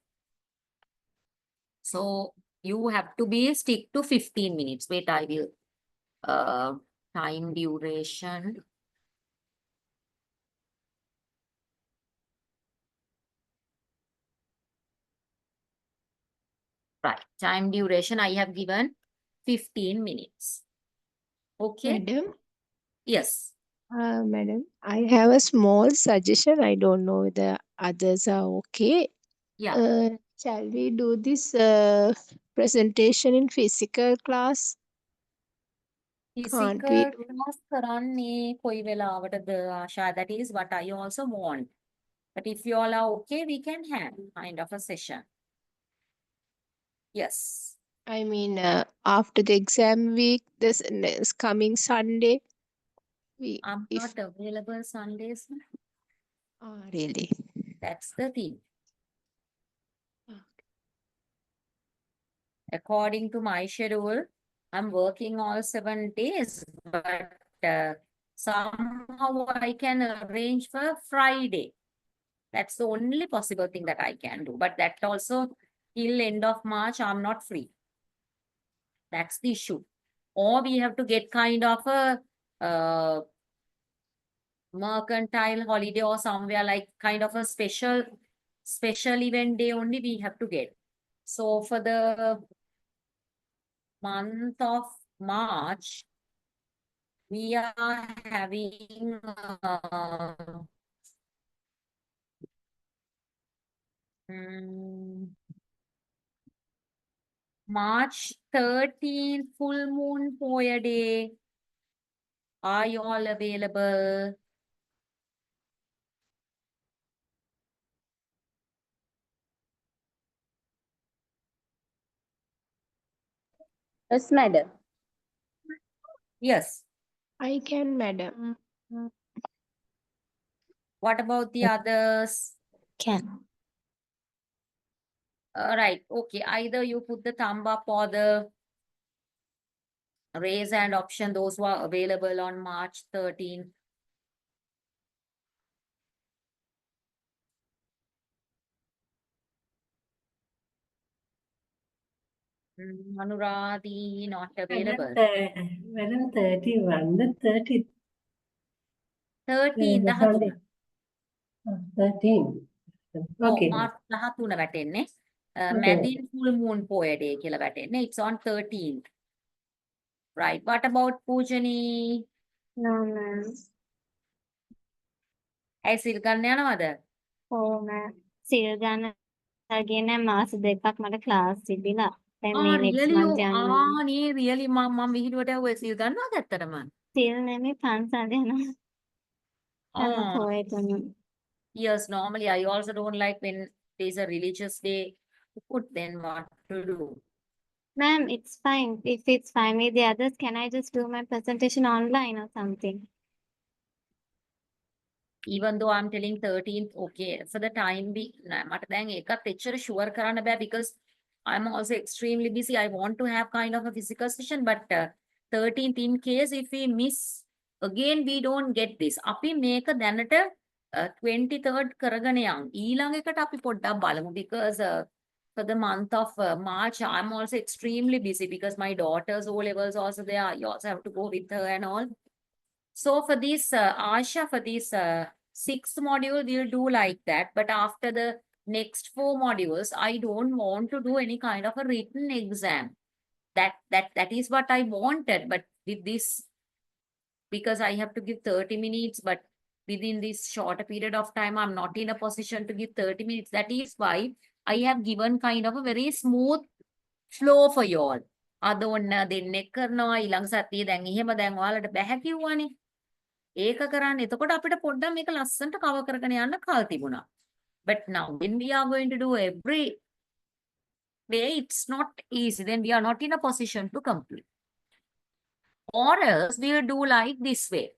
So you have to be stick to 15 minutes. Wait, I will time duration. Right, time duration I have given 15 minutes. Okay? Madam, Yes. madam, I have a small suggestion. I don't know if the others are okay. Yeah. Shall we do this presentation in physical class? Can't we Physical do? class කරන්නේ කොයි වෙලාවටද ආශා, that is what I also want. But if you all are okay, we can have kind of a session. Yes. I mean, after the exam week, this coming Sunday, we I'm if not available Sundays. really. That's the thing. Okay. According to my schedule, I'm working all 7 days, but somehow I can arrange for Friday. That's the only possible thing that I can do. But that also till end of March, I'm not free. That's the issue. Or we have to get kind of a mercantile holiday or somewhere like kind of a special event day only we have to get. So for the month of March, we are having March 13th full moon poya day. Are you all available? Yes, madam. Yes. I can, madam. What about the others? Can. Right. Okay. Either you put the thumb up or the raise hand option, those who are available on March 13th. Anuradi not available. Madam, 31, the 30th, 13 the Sunday. 13. Okay. March 13 වැටෙන්නේ. Okay. Madin full moon poya day කියලා වැටෙන්නේ. It's on 13th. Right. What about Pujani? No, ma'am. ඇයි සිල් ගන්න යනවද? Oh, ma'am. සිල් ගන්න ගෙන මාස දෙකක් මට ක්ලාස් තිබිලා. දැන් මේ next Really? month යනවා. නේ really මම විහිළුවට ඇහුවේ සිල් ගන්නවද ඇත්තටම? සිල් නෙමෙයි පන්සල් යනවා. අර Ah, පොයතුණු. yes, normally I also don't like when there's a religious day to put then what to do. Ma'am, it's fine. If it's fine with the others, can I just do my presentation online or something? even though I'm telling 13th, okay, for the time being, මට දැන් ඒකත් එච්චර sure කරන්න බෑ because I'm also extremely busy. I want to have kind of a physical session, but 13th in case if we miss, again we don't get this. අපි මේක දැනට 23rd කරගෙන යන්. ඊළඟ එකට අපි පොඩ්ඩක් බලමු because for the month of March, I'm also extremely busy because my daughter's O levels also there. You also have to go with her and all. So for this, Asha, for this sixth module, we'll do like that. But after the next 4 modules, I don't want to do any kind of a written exam. That is what I wanted. But with this, because I have to give 30 minutes, but within this shorter period of time, I'm not in a position to give 30 minutes. That is why I have given kind of a very smooth flow for you all. අද ඔන්න දෙන්නෙක් කරනවා ඊළඟ සතියේ දැන් එහෙම දැන් ඔයාලට බැහැ කිව්වනේ. ඒක කරන්න. එතකොට අපිට පොඩ්ඩක් මේක ලස්සනට cover කරගෙන යන්න කල් තිබුණා. But now when we are going to do every day, it's not easy. Then we are not in a position to complete. Or else we'll do like this way.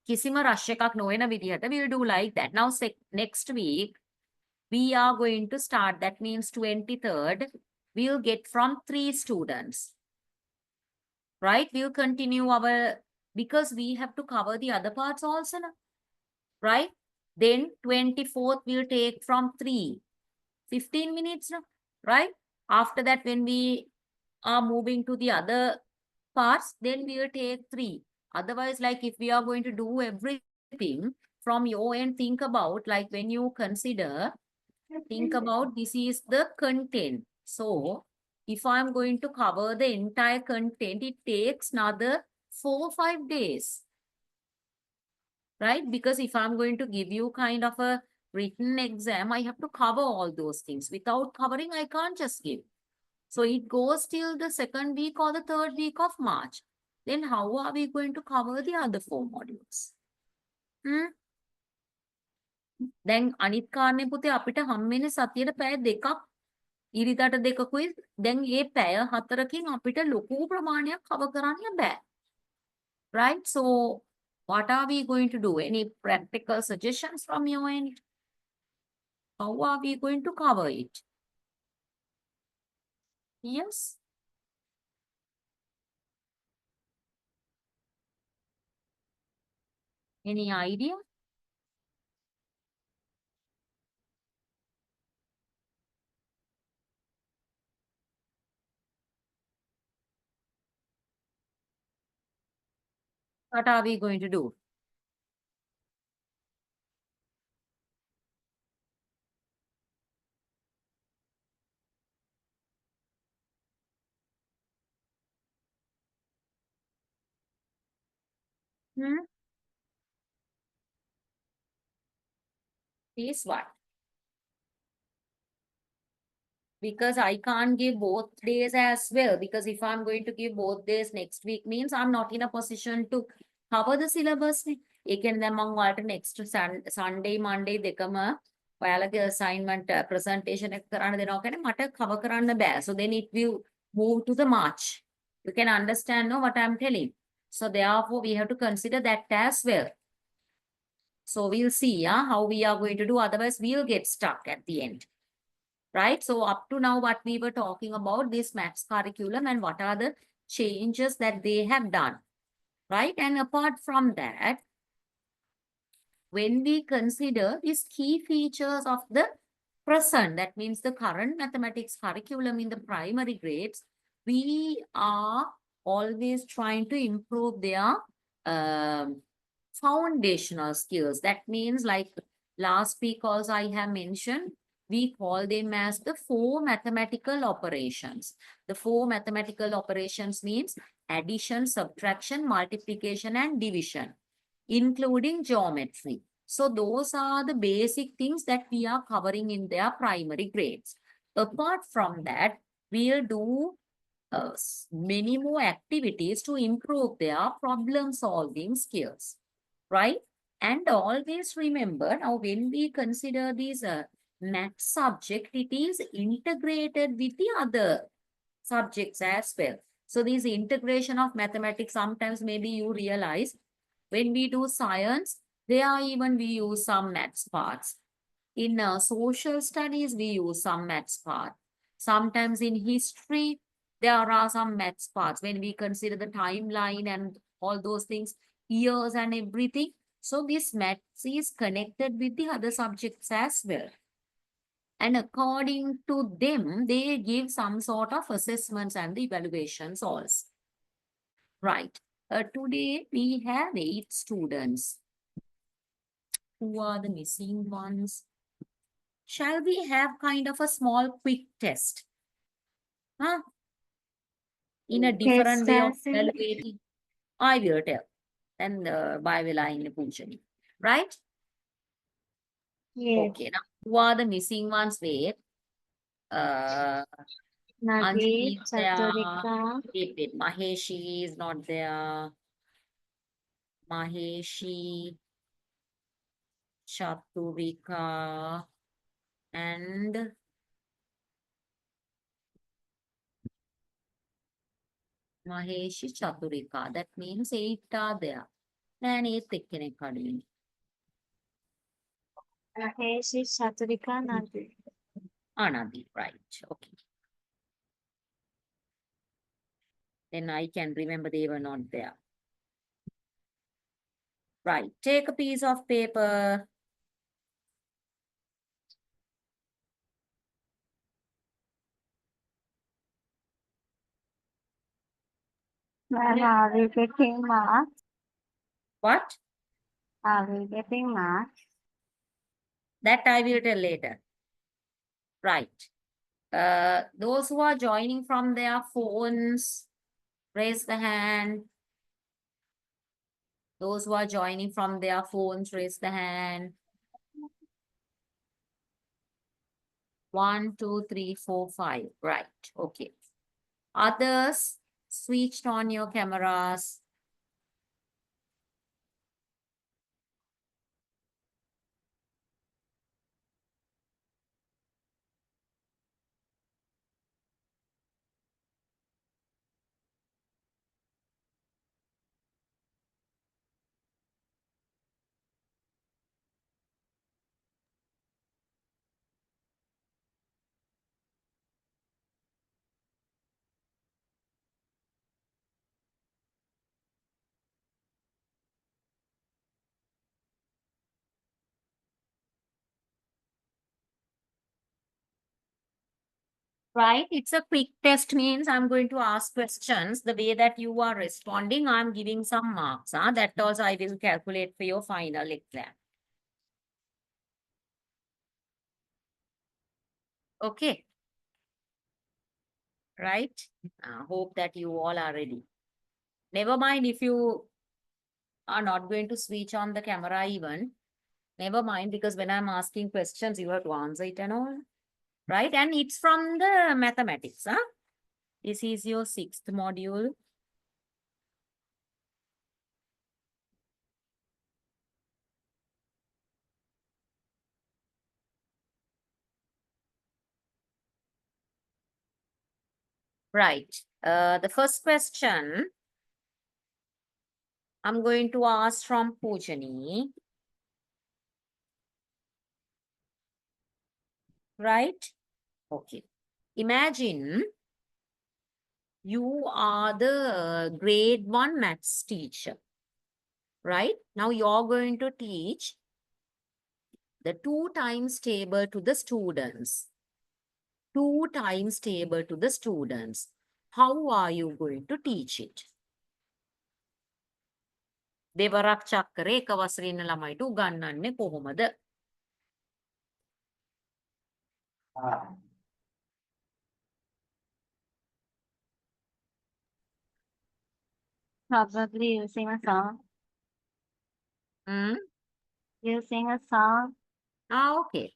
කිසිම rush එකක් නොවන විදිහට we'll do like that. Now next week we are going to start. That means 23rd. We'll get from 3 students. Right? We'll continue our, because we have to cover the other parts also. Na? Right? Then 24th we'll take from 3. 15 minutes. Na? Right? After that, when we are moving to the other parts, then we'll take 3. Otherwise, like if we are going to do everything from your end, think about like when you consider, think about this is the content. So, if I'm going to cover the entire content, it takes another 4 or 5 days. Right? Because if I'm going to give you kind of a written exam, I have to cover all those things. Without covering, I can't just give. So, it goes till the 2nd week or the 3rd week of March. Then how are we going to cover the other 4 modules? Then අනිත් කාරණේ පුතේ අපිට හම්බෙන්නේ සතියට පැය දෙකක් ඉරිදට දෙකකුයි දැන් මේ පැය හතරකින් අපිට ලොකු ප්‍රමාණයක් cover කරන්න බෑ. Right? So what are we going to do? Any practical suggestions from your end? How are we going to cover it? Yes. Any idea? What are we going to do? Is what? Because I can't give both days as well. Because if I'm going to give both days next week, means I'm not in a position to cover the syllabus. ඒ කියන්නේ දැන් මම ඔයාලට next Sunday, Monday දෙකම ඔයාලගේ assignment presentation එක කරන්න දෙනවා කියන්නේ මට cover කරන්න බෑ. So then it will move to the March. You can understand no what I'm telling. So therefore we have to consider that as well. So we'll see how we are going to do. Otherwise we'll get stuck at the end. Right? So up to now, what we were talking about, this maths curriculum and what are the changes that they have done. Right? And apart from that, when we consider these key features of the present, that means the current mathematics curriculum in the primary grades, we are always trying to improve their foundational skills. That means like last week also I have mentioned, we call them as the 4 mathematical operations. The 4 mathematical operations means addition, subtraction, multiplication, and division, including geometry. So those are the basic things that we are covering in their primary grades. Apart from that, we'll do many more activities to improve their problem solving skills. Right? And always remember, now when we consider these math subject, it is integrated with the other subjects as well. So this integration of mathematics, sometimes maybe you realize when we do science, There even we use some maths parts. In social studies, we use some maths part. Sometimes in history, there are some maths parts when we consider the timeline and all those things, years and everything. So this maths is connected with the other subjects as well. And according to them, they give some sort of assessments and the evaluations also. Right. Today we have 8 students. Who are the missing ones? Shall we have kind of a small quick test? Huh? In a different way of as in? evaluating. I will tell. Then by will I in the function. Right? Yes. Okay. Now, who are the missing ones? Wait. Nadi, Anjali is there. Chaturika, Wait. Maheshi is not there. Maheshi, Chaturika, and Maheshi, Chaturika. That means 8 are there. And 8 එක්කෙනෙක් අඩුයි. Maheshi, Chaturika, Nadi. Anadi, right. Okay. Then I can remember they were not there. Right. Take a piece of paper. Ma'am, are we getting marks? What? Are we getting marks? That I will tell later. Right. Those who are joining from their phones, raise the hand. Those who are joining from their phones, raise the hand. 1, 2, 3, 4, 5. Right. Okay. Others, switched on your cameras. Right? It's a quick test means I'm going to ask questions. The way that you are responding, I'm giving some marks. That also I will calculate for your final exam. Okay. Right? Hope that you all are ready. Never mind if you are not going to switch on the camera even. Never mind, because when I'm asking questions, you have to answer it and all. Right? And it's from the mathematics. This is your 6th module. Right. The first question I'm going to ask from Pujani. Right? Okay. Imagine you are the grade 1 maths teacher. Right? Now you're going to teach the 2 times table to the students. 2 times table to the students. How are you going to teach it? දෙවරක් චක්කරේ එක වසරේ ඉන්න ළමයිට උගන්වන්නේ කොහොමද? Probably using a song. Hmm? Using a song. Okay.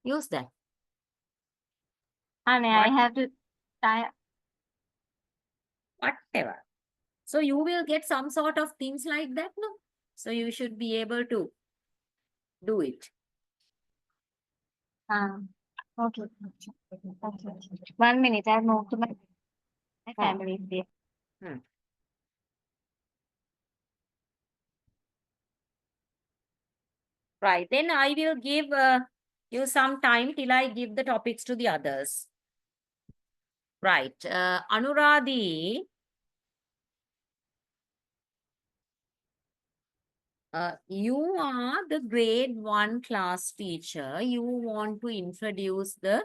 Use that. Honey, I What? have to type. Whatever. So you will get some sort of things like that, no? So you should be able to do it. Okay. 1 minute, I'll move to my family there. Hmm. Right. Then I will give you some time till I give the topics to the others. Right. Anuradhi, you are the grade 1 class teacher. You want to introduce the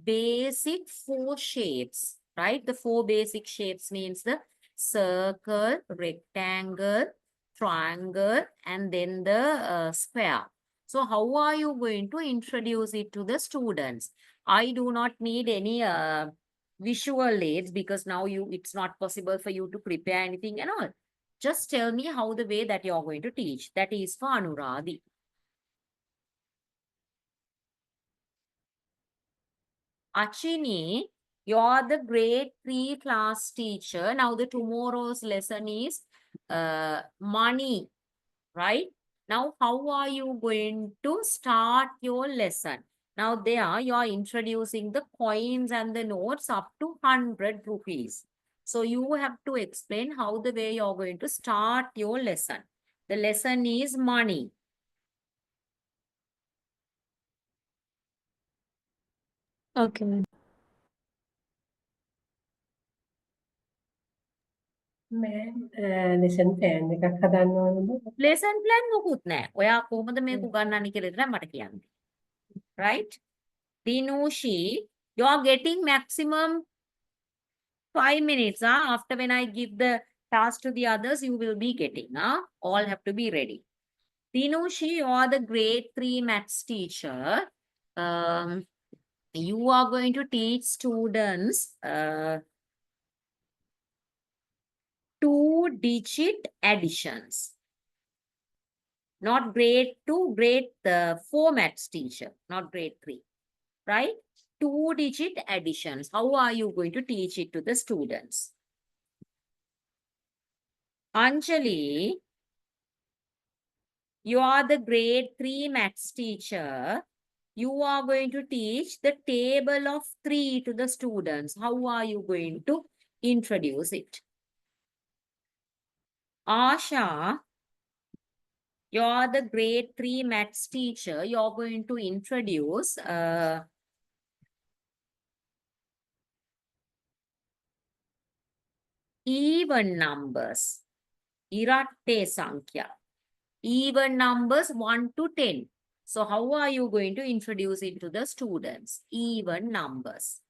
basic 4 shapes, right? The 4 basic shapes means the circle, rectangle, triangle, and then the square. So how are you going to introduce it to the students? I do not need any visual aids because now it's not possible for you to prepare anything and all. Just tell me how the way that you're going to teach. That is for Anuradhi. Achini, you're the grade 3 class teacher. Now the tomorrow's lesson is money, right? Now, how are you going to start your lesson? Now there you are introducing the coins and the notes up to 100 rupees. So you have to explain how the way you're going to start your lesson. The lesson is money. Okay, ma'am. Ma'am lesson plan එකක් හදන්න ඕනද? Lesson plan මොකුත් නැහැ. ඔයා කොහොමද මේක උගන්වන්නේ කියලා විතරයි මට කියන්න. Right? Dinushi, you are getting maximum 5 minutes. After when I give the task to the others, you will be getting. All have to be ready. Dinushi, you are the grade 3 maths teacher. You are going to teach students 2-digit additions. Not grade 2, grade 4 maths teacher, not grade 3. Right? 2-digit additions. How are you going to teach it to the students? Anjali, you are the grade 3 maths teacher. You are going to teach the table of 3 to the students. How are you going to introduce it? Asha, you are the grade 3 maths teacher. You are going to introduce even numbers. Iratte Sankhya. Even numbers 1 to 10. So how are you going to introduce it to the students? Even numbers.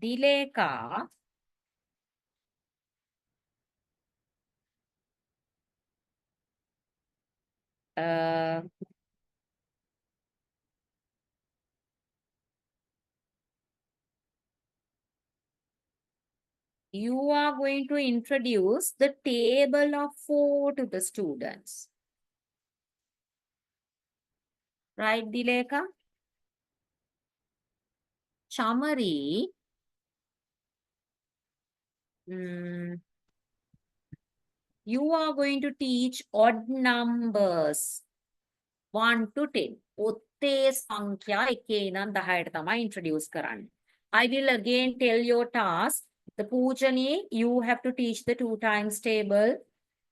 Dileka, you are going to introduce the table of 4 to the students. Right, Dileka? Chamari, you are going to teach odd numbers 1 to 10. ඔත්තේ සංඛ්‍යා 1 ඉඳන් 10ට තමයි introduce කරන්නේ. I will again tell your task. The Pujani, you have to teach the 2 times table.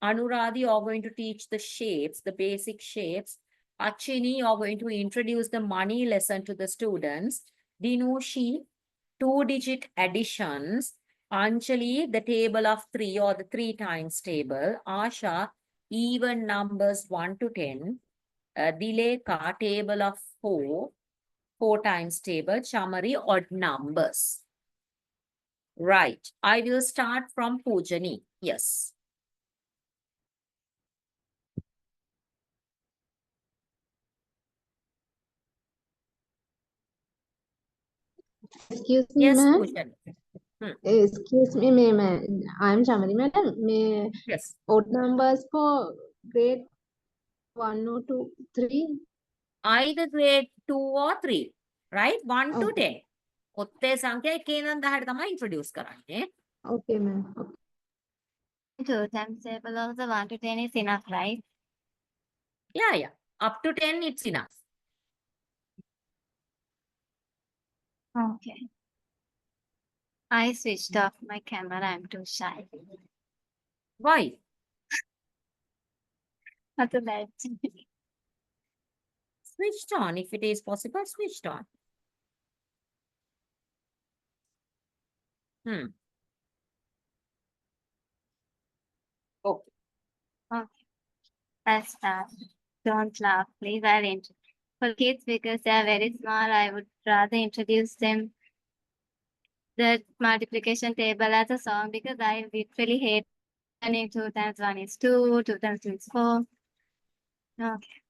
Anuradhi, you are going to teach the shapes, the basic shapes. Achini, you are going to introduce the money lesson to the students. Dinushi, 2-digit additions. Anjali, the table of 3 or the 3 times table. Asha, even numbers 1 to 10. Dileka, table of 4, 4 times table. Chamari, odd numbers. Right. I will start from Pujani. Yes. Excuse me, Yes, ma'am. Pujani. Excuse me, ma'am. I'm Shamali, madam. May Yes. odd numbers for grade 1 or 2, 3? Either grade 2 or 3. Right? 1 to Okay. 10. ඔත්තේ සංඛ්‍යා 1 ඉඳන් 10ට තමයි introduce කරන්නේ. Okay, ma'am. Okay. 2 times table of the 1 to 10 is enough, right? Yeah. Up to 10, it's enough. Okay. I switched off my camera. I'm too shy. Why? After that. Switched on. If it is possible, switched on. Okay. Okay. Let's start. Don't laugh, please. For kids, because they are very small, I would rather introduce them the multiplication table as a song because I literally hate learning 2 times 1 is 2, 2 times 2 is 4. Okay.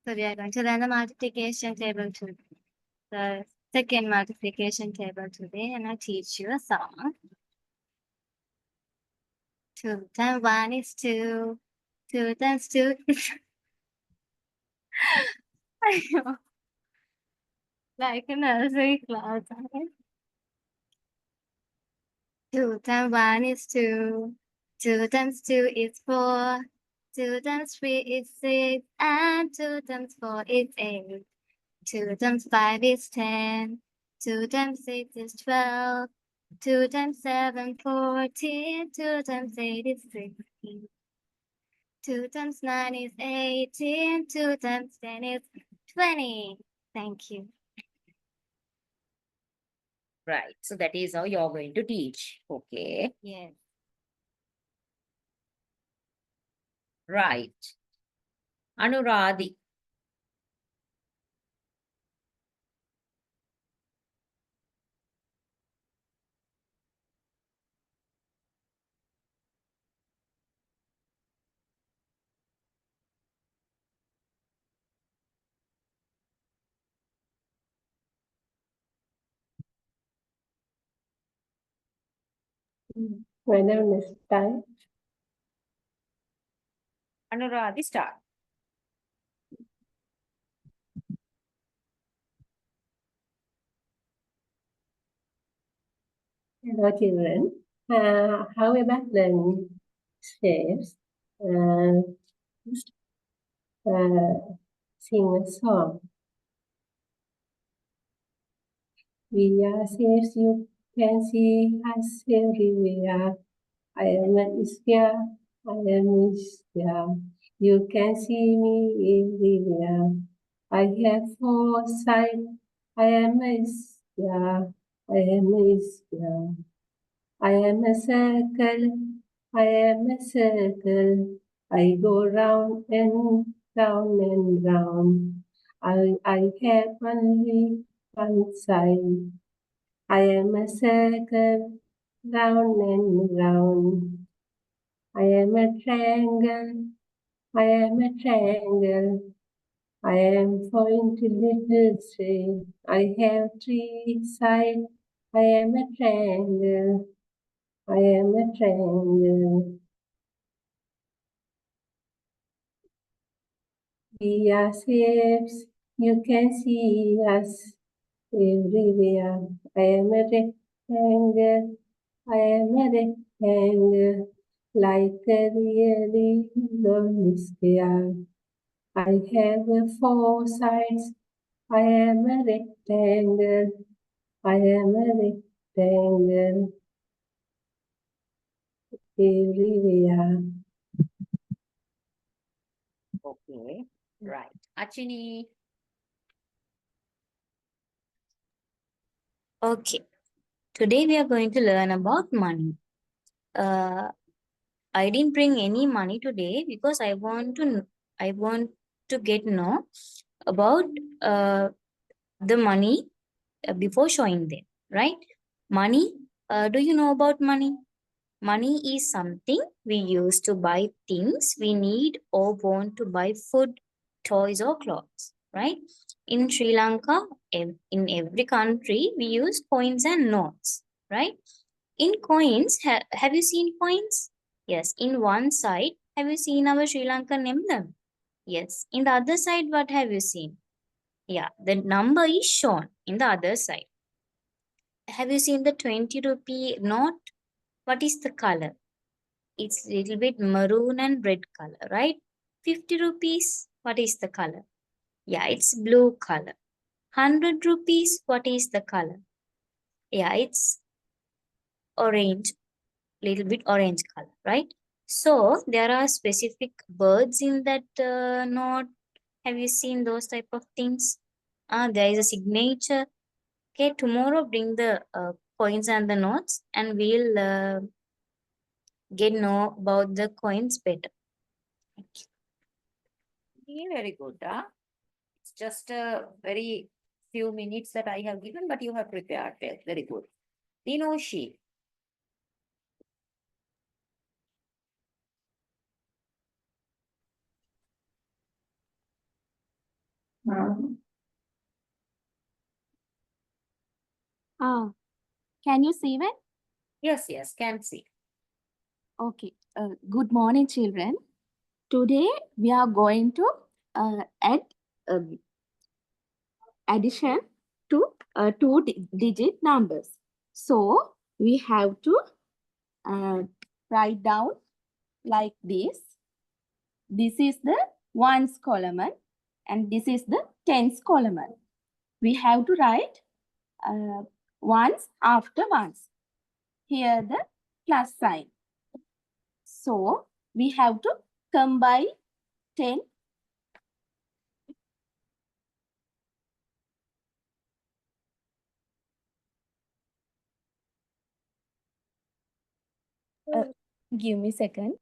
So we are going to learn the multiplication table today. The second multiplication table today, and I'll teach you a song. 2 times 1 is 2. 2 times 2 is like a nursery class. 2 times 1 is 2. 2 times 2 is 4. 2 times 3 is 6. And 2 times 4 is 8. 2 times 5 is 10. 2 times 6 is 12. 2 times 7, 14. 2 times 8 is 16. 2 times 9 is 18. 2 times 10 is 20. Thank you. Right. So that is how you're going to teach. Okay. Yes. Right. Anuradhi. Whenever next time. Anuradhi, start. Hello, children. How about learning shapes? Just, sing a song. We are shapes you can see us everywhere. I am a sphere. I am a sphere. You can see me everywhere. I have 4 sides. I am a sphere. I am a sphere. I am a circle. I am a circle. I go round and round and round. I have only one side. I am a circle, round and round. I am a triangle. I am a triangle. I am pointed little tree. I have 3 sides. I am a triangle. I am a triangle. We are shapes. You can see us everywhere. I am a rectangle. I am a rectangle. Like a really lonely square. I have 4 sides. I am a rectangle. I am a rectangle. Everywhere. Okay. Right. Achini. Okay. Today we are going to learn about money. I didn't bring any money today because I want to get know about the money before showing them, right? Money. Do you know about money? Money is something we use to buy things we need or want to buy food, toys, or clothes, right? In Sri Lanka, in every country, we use coins and notes, right? In coins, have you seen coins? Yes. In one side, have you seen our Sri Lankan emblem? Yes. In the other side, what have you seen? Yeah, the number is shown in the other side. Have you seen the 20 rupee note? What is the color? It's a little bit maroon and red color, right? 50 rupees, what is the color? Yeah, it's blue color. 100 rupees, what is the color? Yeah, it's orange, little bit orange color, right? So there are specific birds in that note. Have you seen those type of things? There is a signature. Okay, tomorrow bring the coins and the notes, and we'll get know about the coins better. Okay, very good. It's just a very few minutes that I have given, but you have prepared well. Very good. Dinoshi. Can you see it? Yes, yes, can see. Okay. Good morning, children. Today we are going to add addition to two-digit numbers. So we have to write down like this. This is the ones column and this is the tens column. We have to write ones after ones. Here the plus sign. So we have to combine 10. Give me a second.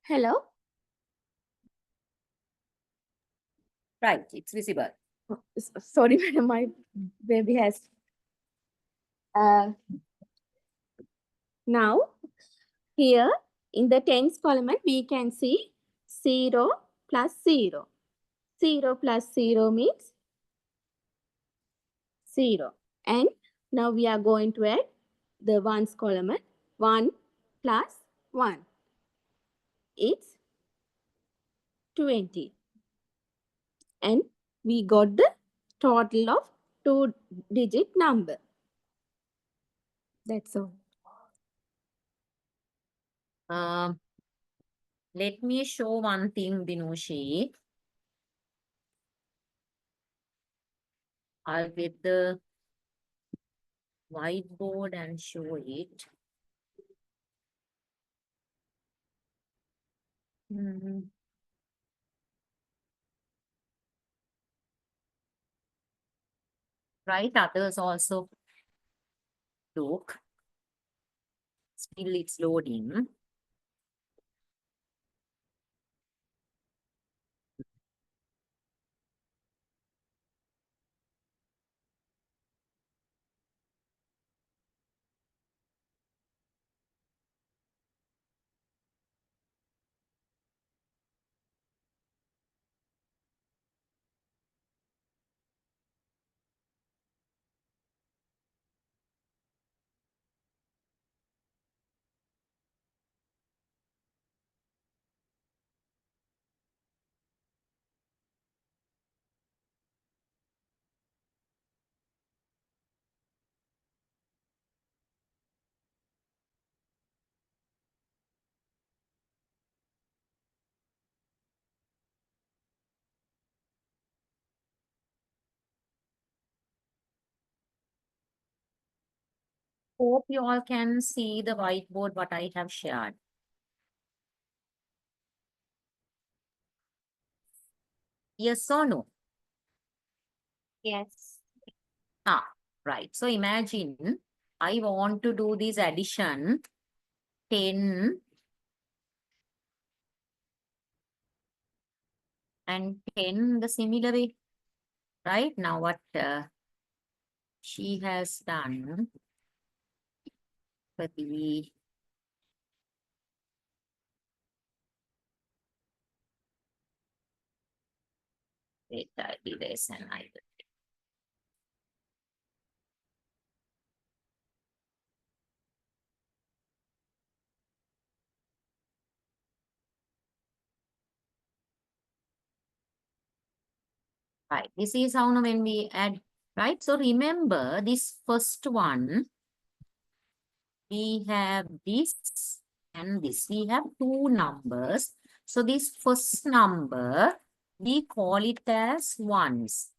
Hello? Right, it's visible. Sorry, madam, my baby has. Now, here in the tens column, we can see 0 plus 0. 0 plus 0 means 0. And now we are going to add the ones column. 1 plus 1. It's 20. And we got the total of two-digit number. That's all. Let me show one thing, Dinoshi. I'll get the whiteboard and show it. Right, others also look. Still it's loading. Hope you all can see the whiteboard what I have shared. Yes or no? Yes. Right. So imagine I want to do this addition 10 and 10 the similar way. Right now what she has done for the wait, I did this and I will. Right. This is how now when we add, right? So remember this first one, we have this and this. We have two numbers. So this first number, we call it as ones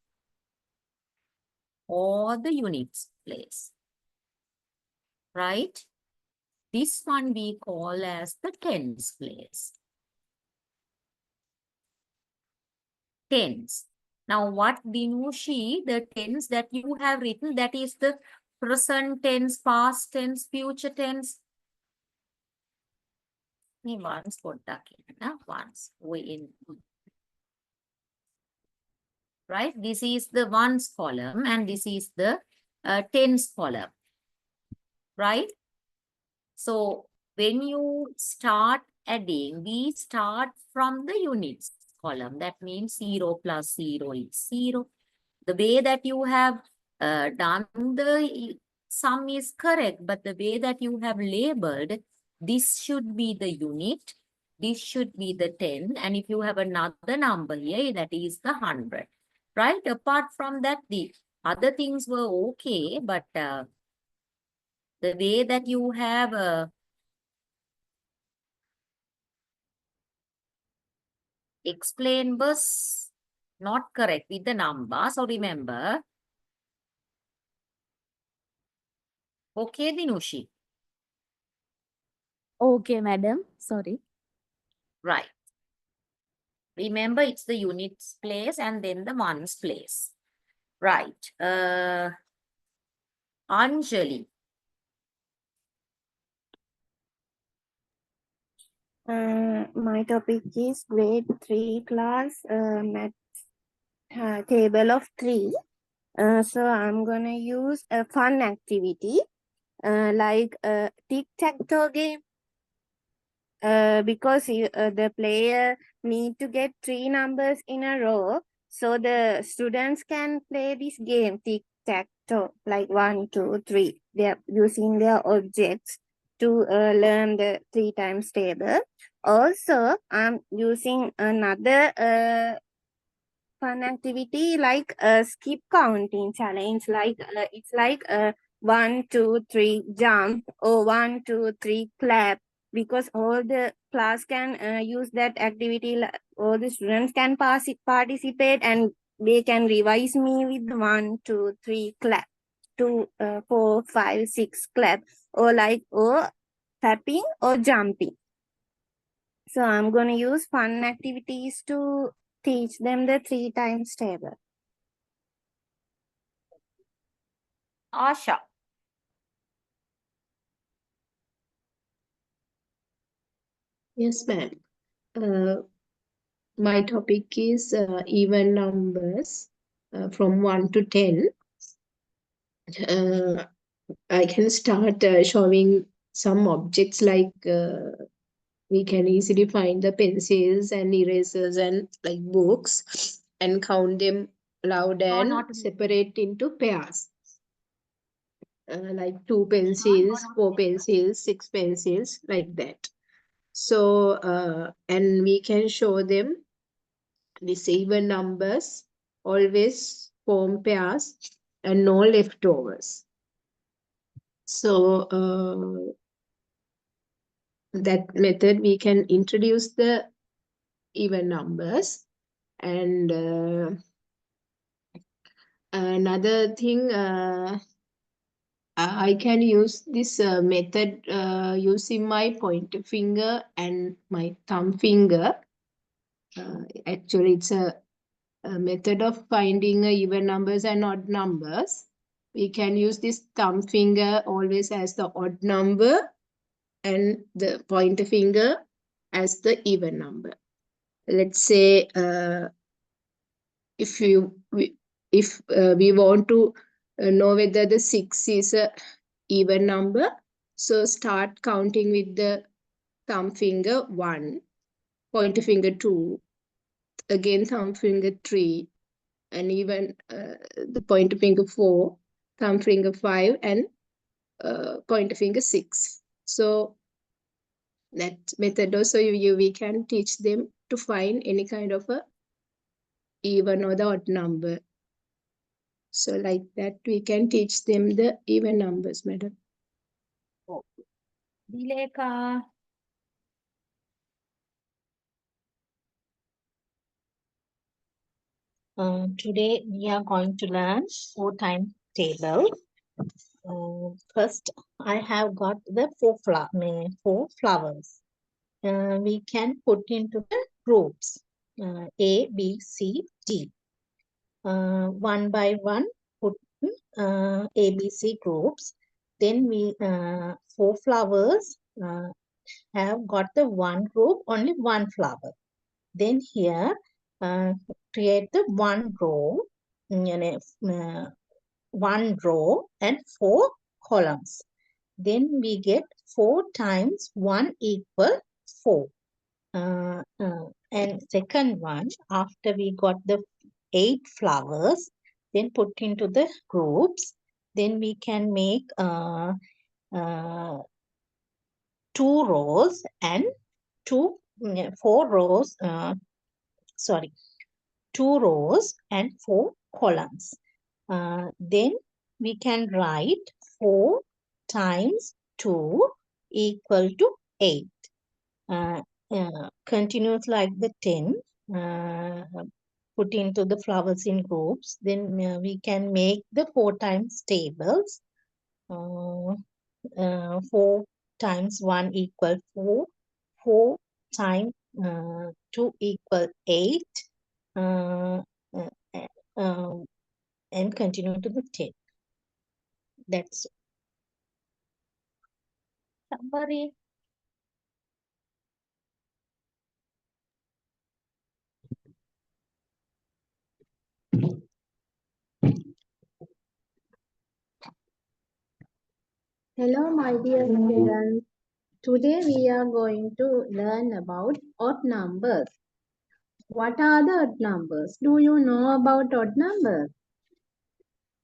or the units place, right? This one we call as the tens place. Tens. Now what Dinushi, the tense that you have written, that is the present tense, past tense, future tense. Once once we in, right? This is the ones column and this is the tens column, right? So when you start adding, we start from the units column. That means 0 plus 0 is 0. The way that you have done the sum is correct, but the way that you have labeled, this should be the unit, this should be the 10, and if you have another number here, that is the 100, right? Apart from that, the other things were okay, but the way that you have explained was not correct with the number. So remember, okay, Dinushi, Okay, madam. Sorry. right. Remember, it's the units place and then the ones place. Right. Anjali. My topic is grade 3 class math table of 3. So I'm gonna use a fun activity like a tic-tac-toe game. Because the player need to get 3 numbers in a row, so the students can play this game tic-tac-toe like 1, 2, 3. They are using their objects to learn the 3 times table. Also, I'm using another fun activity like a skip counting challenge. Like it's like a 1, 2, 3 jump or 1, 2, 3 clap, because all the class can use that activity. All the students can participate and they can revise me with 1, 2, 3 clap, 2, 4, 5, 6 clap, or like or tapping or jumping. So I'm going to use fun activities to teach them the 3 times table. Asha. Yes, ma'am. My topic is even numbers from 1 to 10. I can start showing some objects like we can easily find the pencils and erasers and like books and count them loud No, and not me. separate into pairs. Like 2 pencils, 4 pencils, 6 pencils, like that. So, and we can show them these even numbers always form pairs and no leftovers. So, that method we can introduce the even numbers. And another thing, I can use this method using my pointer finger and my thumb finger. Actually, it's a method of finding even numbers and odd numbers, we can use this thumb finger always as the odd number and the pointer finger as the even number. Let's say if we want to know whether the 6 is a even number, so start counting with the thumb finger 1, pointer finger 2, again thumb finger 3, and even the pointer finger 4, thumb finger 5, and pointer finger 6. So that method also we can teach them to find any kind of a even or the odd number. So like that we can teach them the even numbers, madam. Dileka. Today we are going to learn 4 times table. First, I have got the 4 flowers. We can put into the groups A, B, C, D. One by one, put A, B, C groups. Then we 4 flowers have got the one group, only one flower. Then here create the one row, one row and 4 columns. Then we get 4 times 1 equal 4. And second one, after we got the 8 flowers, then put into the groups. Then we can make 2 rows and 4 rows. 2 rows and 4 columns. Then we can write 4 times 2 equal to 8. Continues like the 10. Put into the flowers in groups. Then we can make the 4 times tables. 4 times 1 equal 4. 4 times 2 equal 8. And continue to the 10. That's Somebody. Hello, my dear students. Today we are going to learn about odd numbers. What are the odd numbers? Do you know about odd numbers?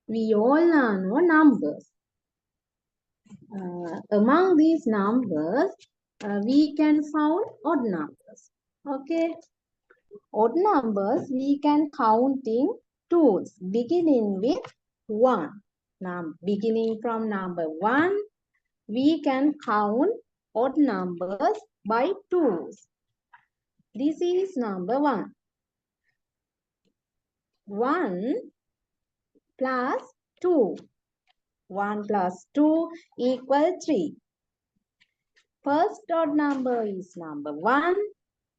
We all know numbers. Among these numbers, we can find odd numbers. Okay. Odd numbers we can count in twos, beginning with 1. Now, beginning from number 1, we can count odd numbers by twos. This is number 1. 1 plus 2. 1 plus 2 equal 3. First odd number is number 1.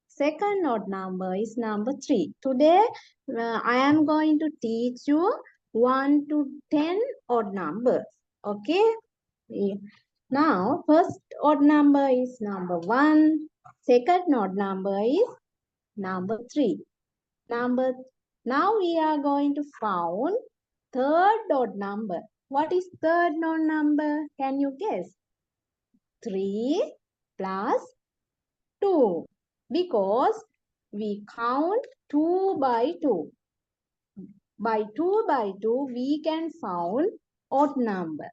Second odd number is number 3. Today, I am going to teach you 1 to 10 odd numbers. Okay? Now, first odd number is number 1. Second odd number is number 3. Now we are going to find third odd number. What is third odd number? Can you guess? 3 plus 2. Because we count 2 by 2. By 2 by 2, we can find odd number.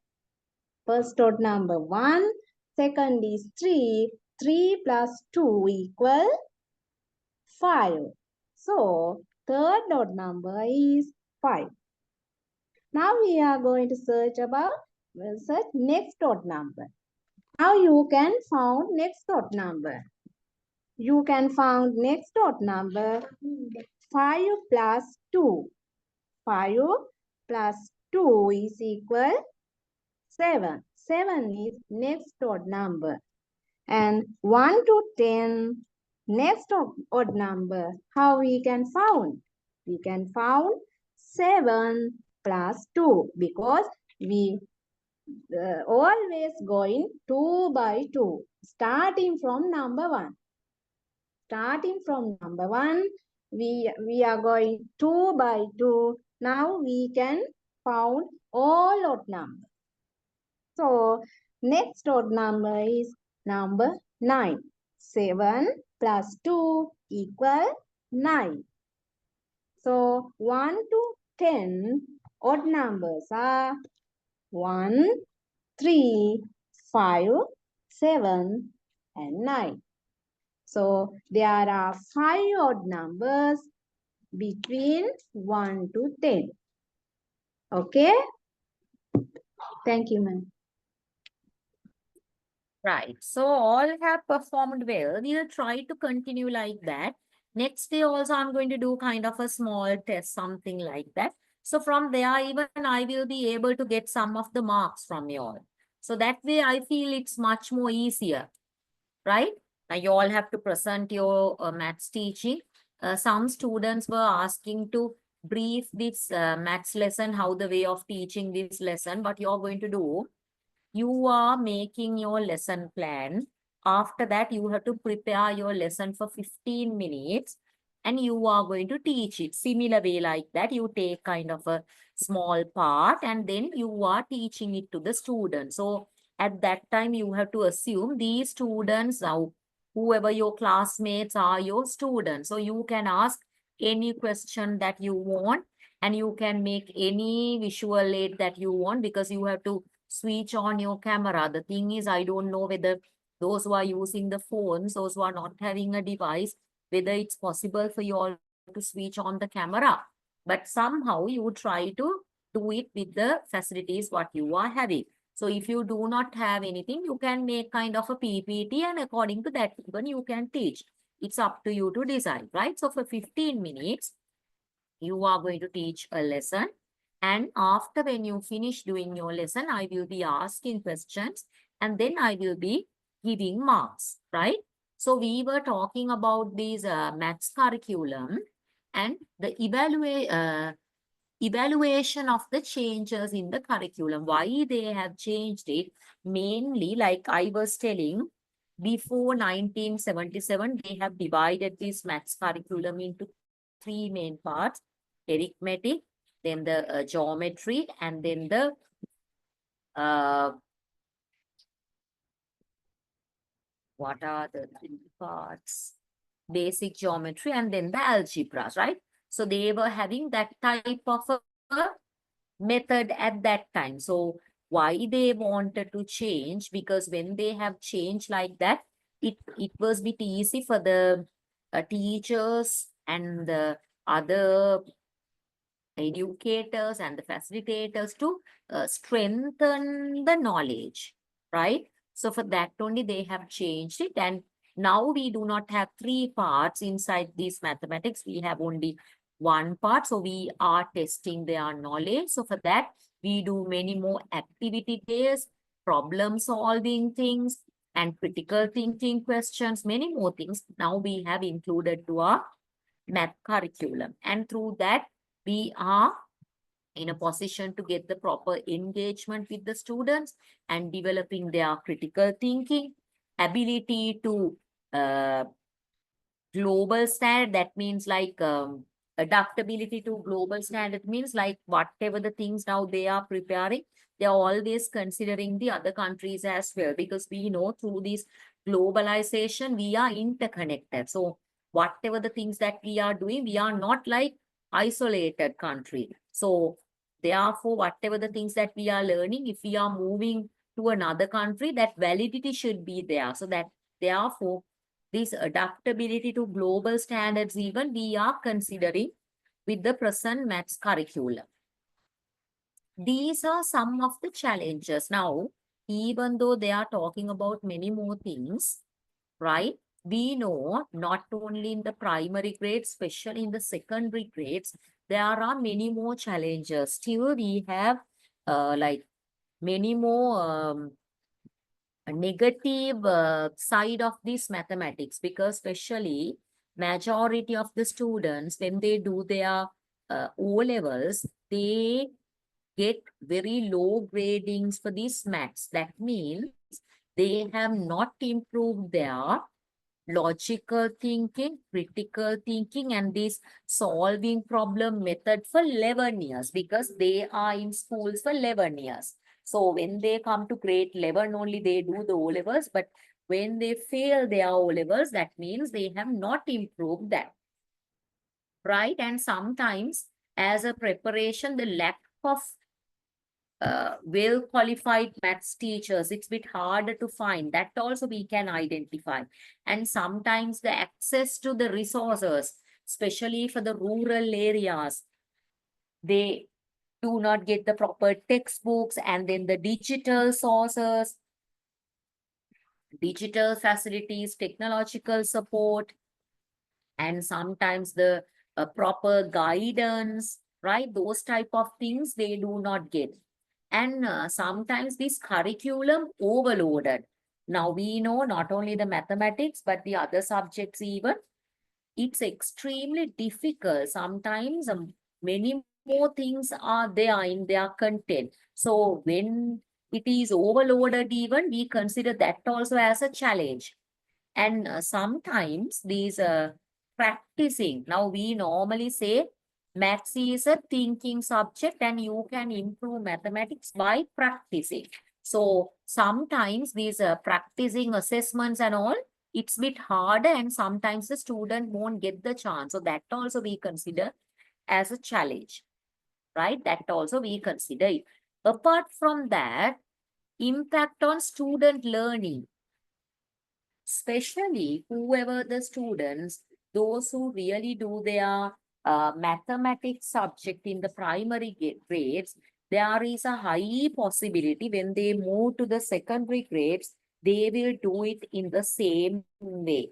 First odd number 1. Second is 3. 3 plus 2 equal 5. So, third odd number is 5. Now we are going to search next odd number. Now you can find next odd number. You can find next odd number 5 plus 2. 5 plus 2 is equal 7. 7 is next odd number. And 1 to 10, next odd number, how we can find? We can found 7 plus 2 because we always going 2 by 2 starting from number 1. Starting from number 1, we are going 2 by 2. Now we can found all odd numbers. So next odd number is number 9. 7 plus 2 equal 9. So 1 to 10 odd numbers are 1, 3, 5, 7, and 9. So there are 5 odd numbers between 1 to 10. Okay? Thank you, ma'am. Right. So all have performed well. We'll try to continue like that. Next day also I'm going to do kind of a small test, something like that. So from there, even I will be able to get some of the marks from you all. So that way I feel it's much more easier, right? Now you all have to present your maths teaching. Some students were asking to brief this maths lesson, how the way of teaching this lesson. What you're going to do, you are making your lesson plan. After that, you have to prepare your lesson for 15 minutes and you are going to teach it. Similar way like that, you take kind of a small part and then you are teaching it to the students. So at that time, you have to assume these students, now whoever your classmates are your students. So you can ask any question that you want and you can make any visual aid that you want because you have to switch on your camera. The thing is, I don't know whether those who are using the phones, those who are not having a device, whether it's possible for you all to switch on the camera. But somehow you try to do it with the facilities what you are having. So if you do not have anything, you can make kind of a PPT and according to that, even you can teach. It's up to you to decide, right? So for 15 minutes, you are going to teach a lesson. And after when you finish doing your lesson, I will be asking questions and then I will be giving marks, right? So we were talking about this maths curriculum and the evaluation of the changes in the curriculum. Why they have changed it? Mainly, like I was telling, before 1977, they have divided this maths curriculum into 3 main parts: arithmetic, then the geometry, and then the what are the 3 parts? Basic geometry and then the algebras, right? So they were having that type of a method at that time. So why they wanted to change? Because when they have changed like that, it was bit easy for the teachers and the other educators and the facilitators to strengthen the knowledge, right? So for that only they have changed it. And now we do not have 3 parts inside these mathematics. We have only 1 part. So we are testing their knowledge. So for that, we do many more activity based, problem solving things, and critical thinking questions, many more things. Now we have included to our math curriculum. And through that, we are in a position to get the proper engagement with the students and developing their critical thinking, ability to global standard. That means like adaptability to global standard means like whatever the things now they are preparing, they are always considering the other countries as well, because we know through this globalization, we are interconnected. So whatever the things that we are doing, we are not like isolated country. So therefore, whatever the things that we are learning, if we are moving to another country, that validity should be there. So that therefore, this adaptability to global standards even we are considering with the present maths curriculum. These are some of the challenges. Now, even though they are talking about many more things, right? We know not only in the primary grades, especially in the secondary grades, there are many more challenges. Still, we have like many more a negative side of this mathematics, because especially majority of the students, when they do their O-levels, they get very low gradings for these maths. That means they have not improved their logical thinking, critical thinking, and this solving problem method for 11 years, because they are in schools for 11 years. So when they come to grade 11 only, they do the O-levels, but when they fail their O-levels, that means they have not improved that, right? And sometimes as a preparation, the lack of well-qualified maths teachers, it's a bit harder to find. That also we can identify. And sometimes the access to the resources, especially for the rural areas, they do not get the proper textbooks, and then the digital sources, digital facilities, technological support, and sometimes the proper guidance, right? Those type of things they do not get. And sometimes this curriculum overloaded. Now we know not only the mathematics, but the other subjects even, it's extremely difficult. Sometimes many more things are there in their content. So when it is overloaded even, we consider that also as a challenge. And sometimes these practicing, now we normally say maths is a thinking subject and you can improve mathematics by practicing. So sometimes these practicing assessments and all, it's a bit harder, and sometimes the student won't get the chance. So that also we consider as a challenge, right? That also we consider it. Apart from that, impact on student learning, especially whoever the students, those who really do their mathematics subject in the primary grades, there is a high possibility when they move to the secondary grades, they will do it in the same way.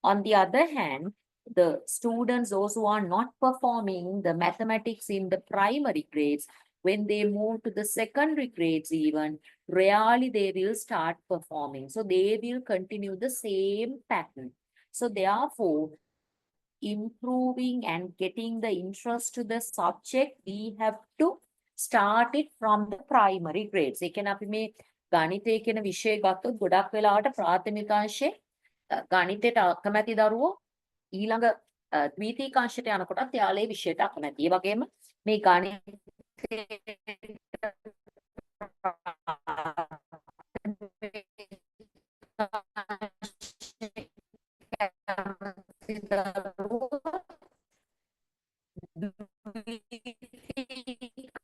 On the other hand, the students, those who are not performing the mathematics in the primary grades, when they move to the secondary grades even, rarely they will start performing. So they will continue the same pattern. So therefore, improving and getting the interest to the subject, we have to start it from the primary grades. ඒ කියන්නේ අපි මේ ගණිතය කියන විෂය ගත්තොත් ගොඩක් වෙලාවට ප්‍රාථමික අංශේ ගණිතයට අකමැති දරුවෝ ඊළඟ ද්විතීයික අංශයට යනකොටත් යාලේ විෂයට අකමැති. ඒ වගේම මේ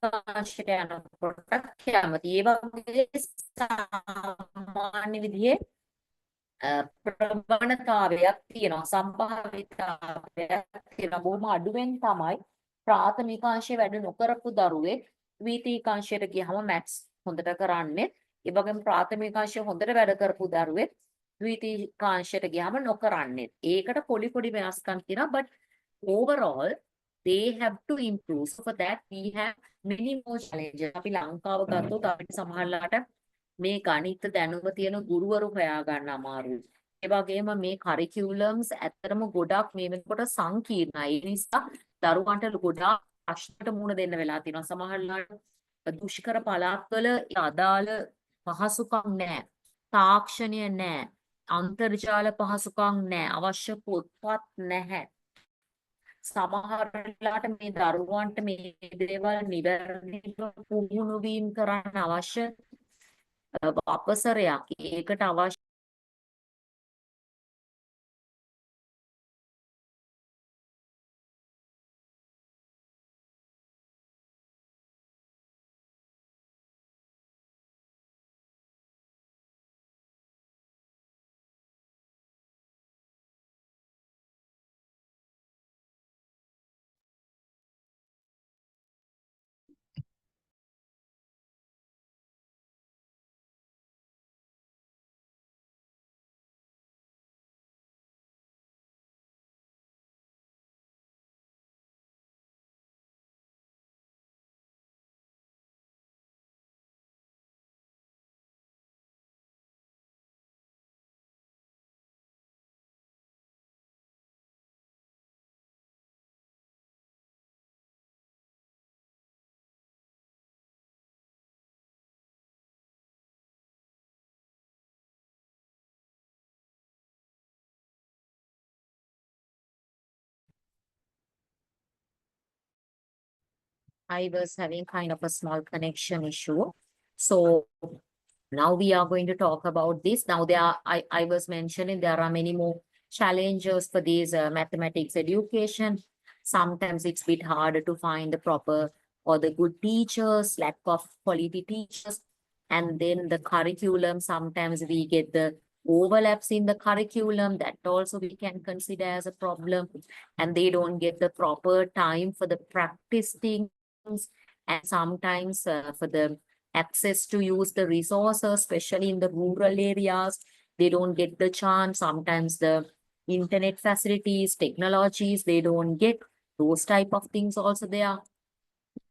කාශයට යනකොට කැමති. ඒ වගේ සාමාන්‍ය විදිහේ ප්‍රවණතාවයක් තියෙනවා, සම්භාවිතාවයක් තියෙනවා. බොහොම අඩුවෙන් තමයි ප්‍රාථමික අංශයේ වැඩ නොකරපු දරුවෙක් ද්විතීයික අංශයට ගියහම මැත්ස් හොඳට කරන්නේ. ඒ වගේම ප්‍රාථමික අංශයේ හොඳට වැඩ කරපු දරුවෙක් ද්විතීයික අංශයට ගියහම නොකරන්නේ. ඒකට පොඩි පොඩි වෙනස්කම් තියෙනවා, but overall they have to improve. So for that we have many more challenges. අපි ලංකාව ගත්තොත් අපිට සමහරලාට මේ ගණිත දැනුම තියෙන ගුරුවරු හොයාගන්න අමාරුයි. ඒ වගේම මේ කරිකියුලම්ස් ඇත්තටම ගොඩක් මේ වෙනකොට සංකීර්ණයි. ඒ නිසා දරුවන්ට ගොඩාක් ප්‍රශ්නට මුහුණ දෙන්න වෙලා තියෙනවා. සමහරලාට දුෂ්කර පළාත්වල අදාළ පහසුකම් නැහැ. තාක්ෂණය නැහැ. අන්තර්ජාල පහසුකම් නැහැ. අවශ්‍ය පොත්පත් නැහැ. සමහර වෙලාවට මේ දරුවන්ට මේ දේවල් නිවැරදිව පුහුණු වීම කරන්න අවශ්‍ය අපසරයක්. ඒකට අවශ්‍ය I was having kind of a small connection issue. So now we are going to talk about this. Now I was mentioning there are many more challenges for these mathematics education. Sometimes it's a bit harder to find the proper or the good teachers, lack of quality teachers. And then the curriculum, sometimes we get the overlaps in the curriculum that also we can consider as a problem. And they don't get the proper time for the practice things. And sometimes for the access to use the resources, especially in the rural areas, they don't get the chance. Sometimes the internet facilities, technologies, they don't get those type of things also there,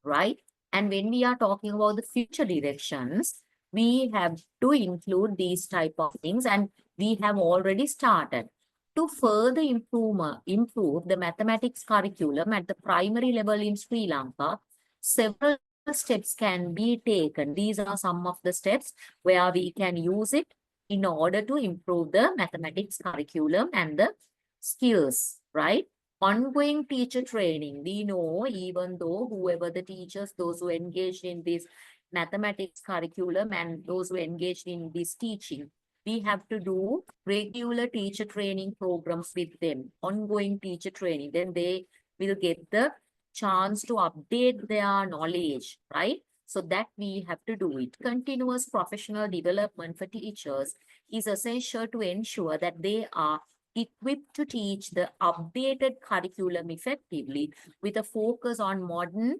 right? And when we are talking about the future directions, we have to include these type of things, and we have already started to further improve the mathematics curriculum at the primary level in Sri Lanka. Several steps can be taken. These are some of the steps where we can use it in order to improve the mathematics curriculum and the skills, right? Ongoing teacher training. We know even though whoever the teachers, those who engaged in this mathematics curriculum and those who engaged in this teaching, we have to do regular teacher training programs with them, ongoing teacher training. Then they will get the chance to update their knowledge, right? So that we have to do it. Continuous professional development for teachers is essential to ensure that they are equipped to teach the updated curriculum effectively with a focus on modern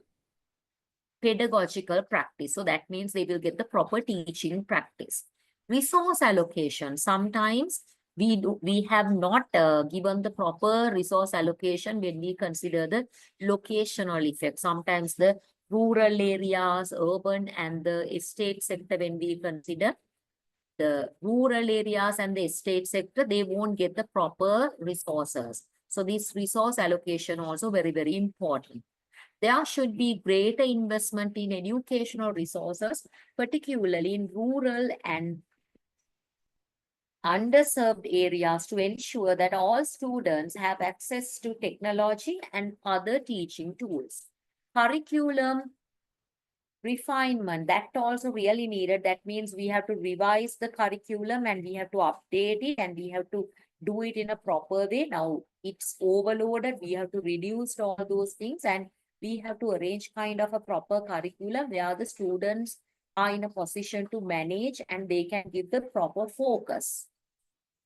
pedagogical practice. So that means they will get the proper teaching practice. Resource allocation. Sometimes we have not given the proper resource allocation when we consider the locational effect. Sometimes the rural areas, urban and the estate sector, when we consider the rural areas and the estate sector, they won't get the proper resources. So this resource allocation also very, very important. There should be greater investment in educational resources, particularly in rural and underserved areas, to ensure that all students have access to technology and other teaching tools. Curriculum refinement, that also really needed. That means we have to revise the curriculum and we have to update it and we have to do it in a proper way. Now it's overloaded. We have to reduce all those things and we have to arrange kind of a proper curriculum where the students are in a position to manage and they can give the proper focus.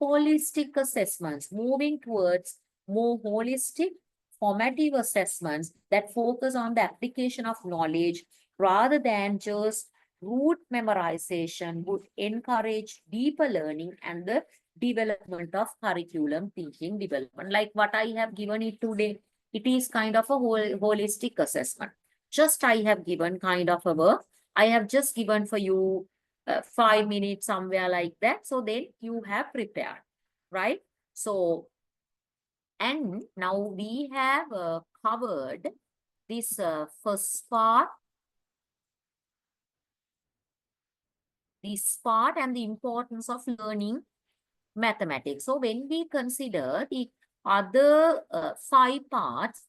Holistic assessments, moving towards more holistic formative assessments that focus on the application of knowledge rather than just rote memorization, would encourage deeper learning and the development of curriculum thinking development. Like what I have given it today, it is kind of a holistic assessment. Just I have given kind of a work. I have just given for you 5 minutes somewhere like that. So then you have prepared, right? So, and now we have covered this first part, and the importance of learning mathematics. So when we consider the other 5 parts,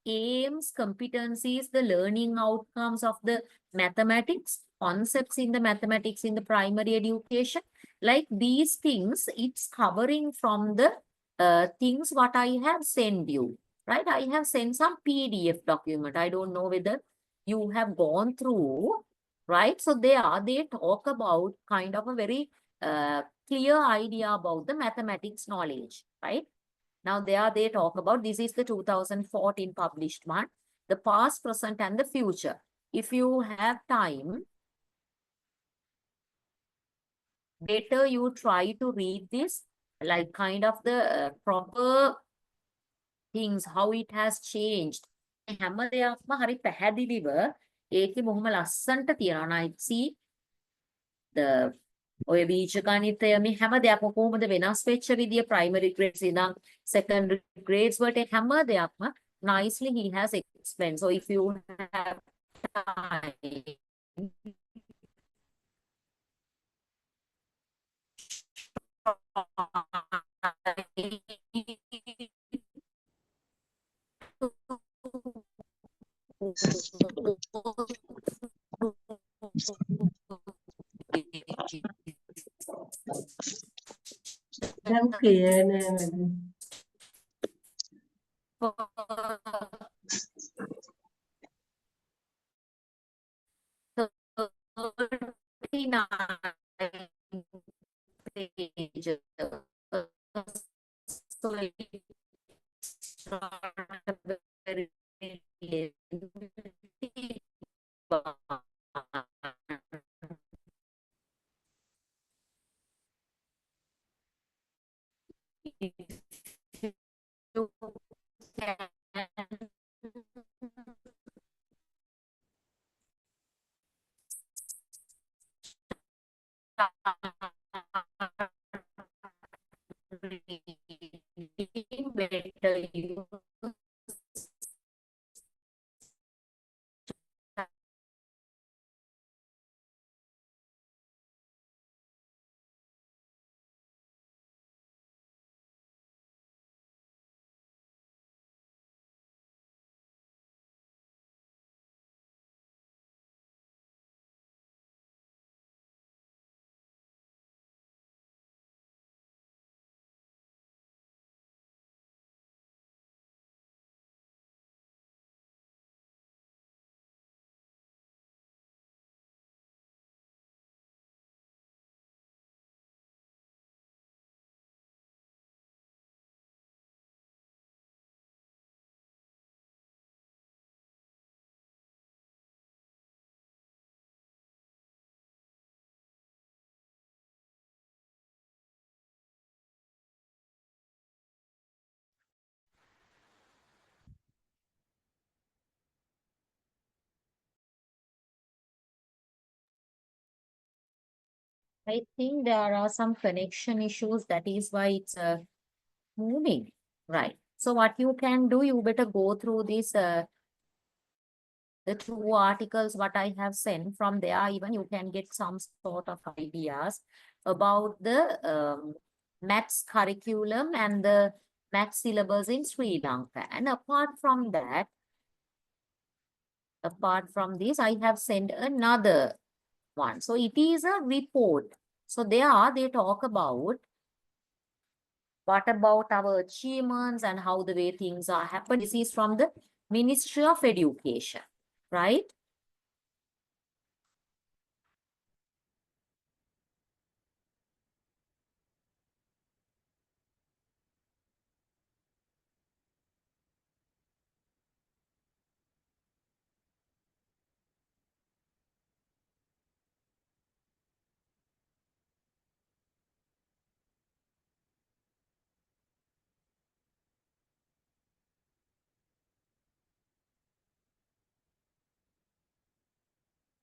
aims, competencies, the learning outcomes of the mathematics, concepts in the mathematics in the primary education, like these things, it's covering from the things what I have sent you, right? I have sent some PDF document. I don't know whether you have gone through, right? So they talk about kind of a very clear idea about the mathematics knowledge, right? Now they talk about, this is the 2014 published one, the past, present and the future. If you have time, better you try to read this, like kind of the proper things, how it has changed. හැම දෙයක්ම හරි පැහැදිලිව ඒකේ බොහොම ලස්සනට තියෙනවා. I see the ඔය බීජ ගණිතය මේ හැම දෙයක්ම කොහොමද වෙනස් වෙච්ච විදිය, primary grades ඉඳන් secondary grades වලට හැම දෙයක්ම nicely he has explained. So if you have time දැන් clear නෑ madam. So it's not a very lengthy one. If you can better use I think there are some connection issues. That is why it's moving. Right. So what you can do, you better go through this, the 2 articles what I have sent. From there, even you can get some sort of ideas about the maths curriculum and the maths syllabus in Sri Lanka. And apart from this, I have sent another one. So it is a report. So there they talk about what about our achievements and how the way things are happening. This is from the Ministry of Education, right?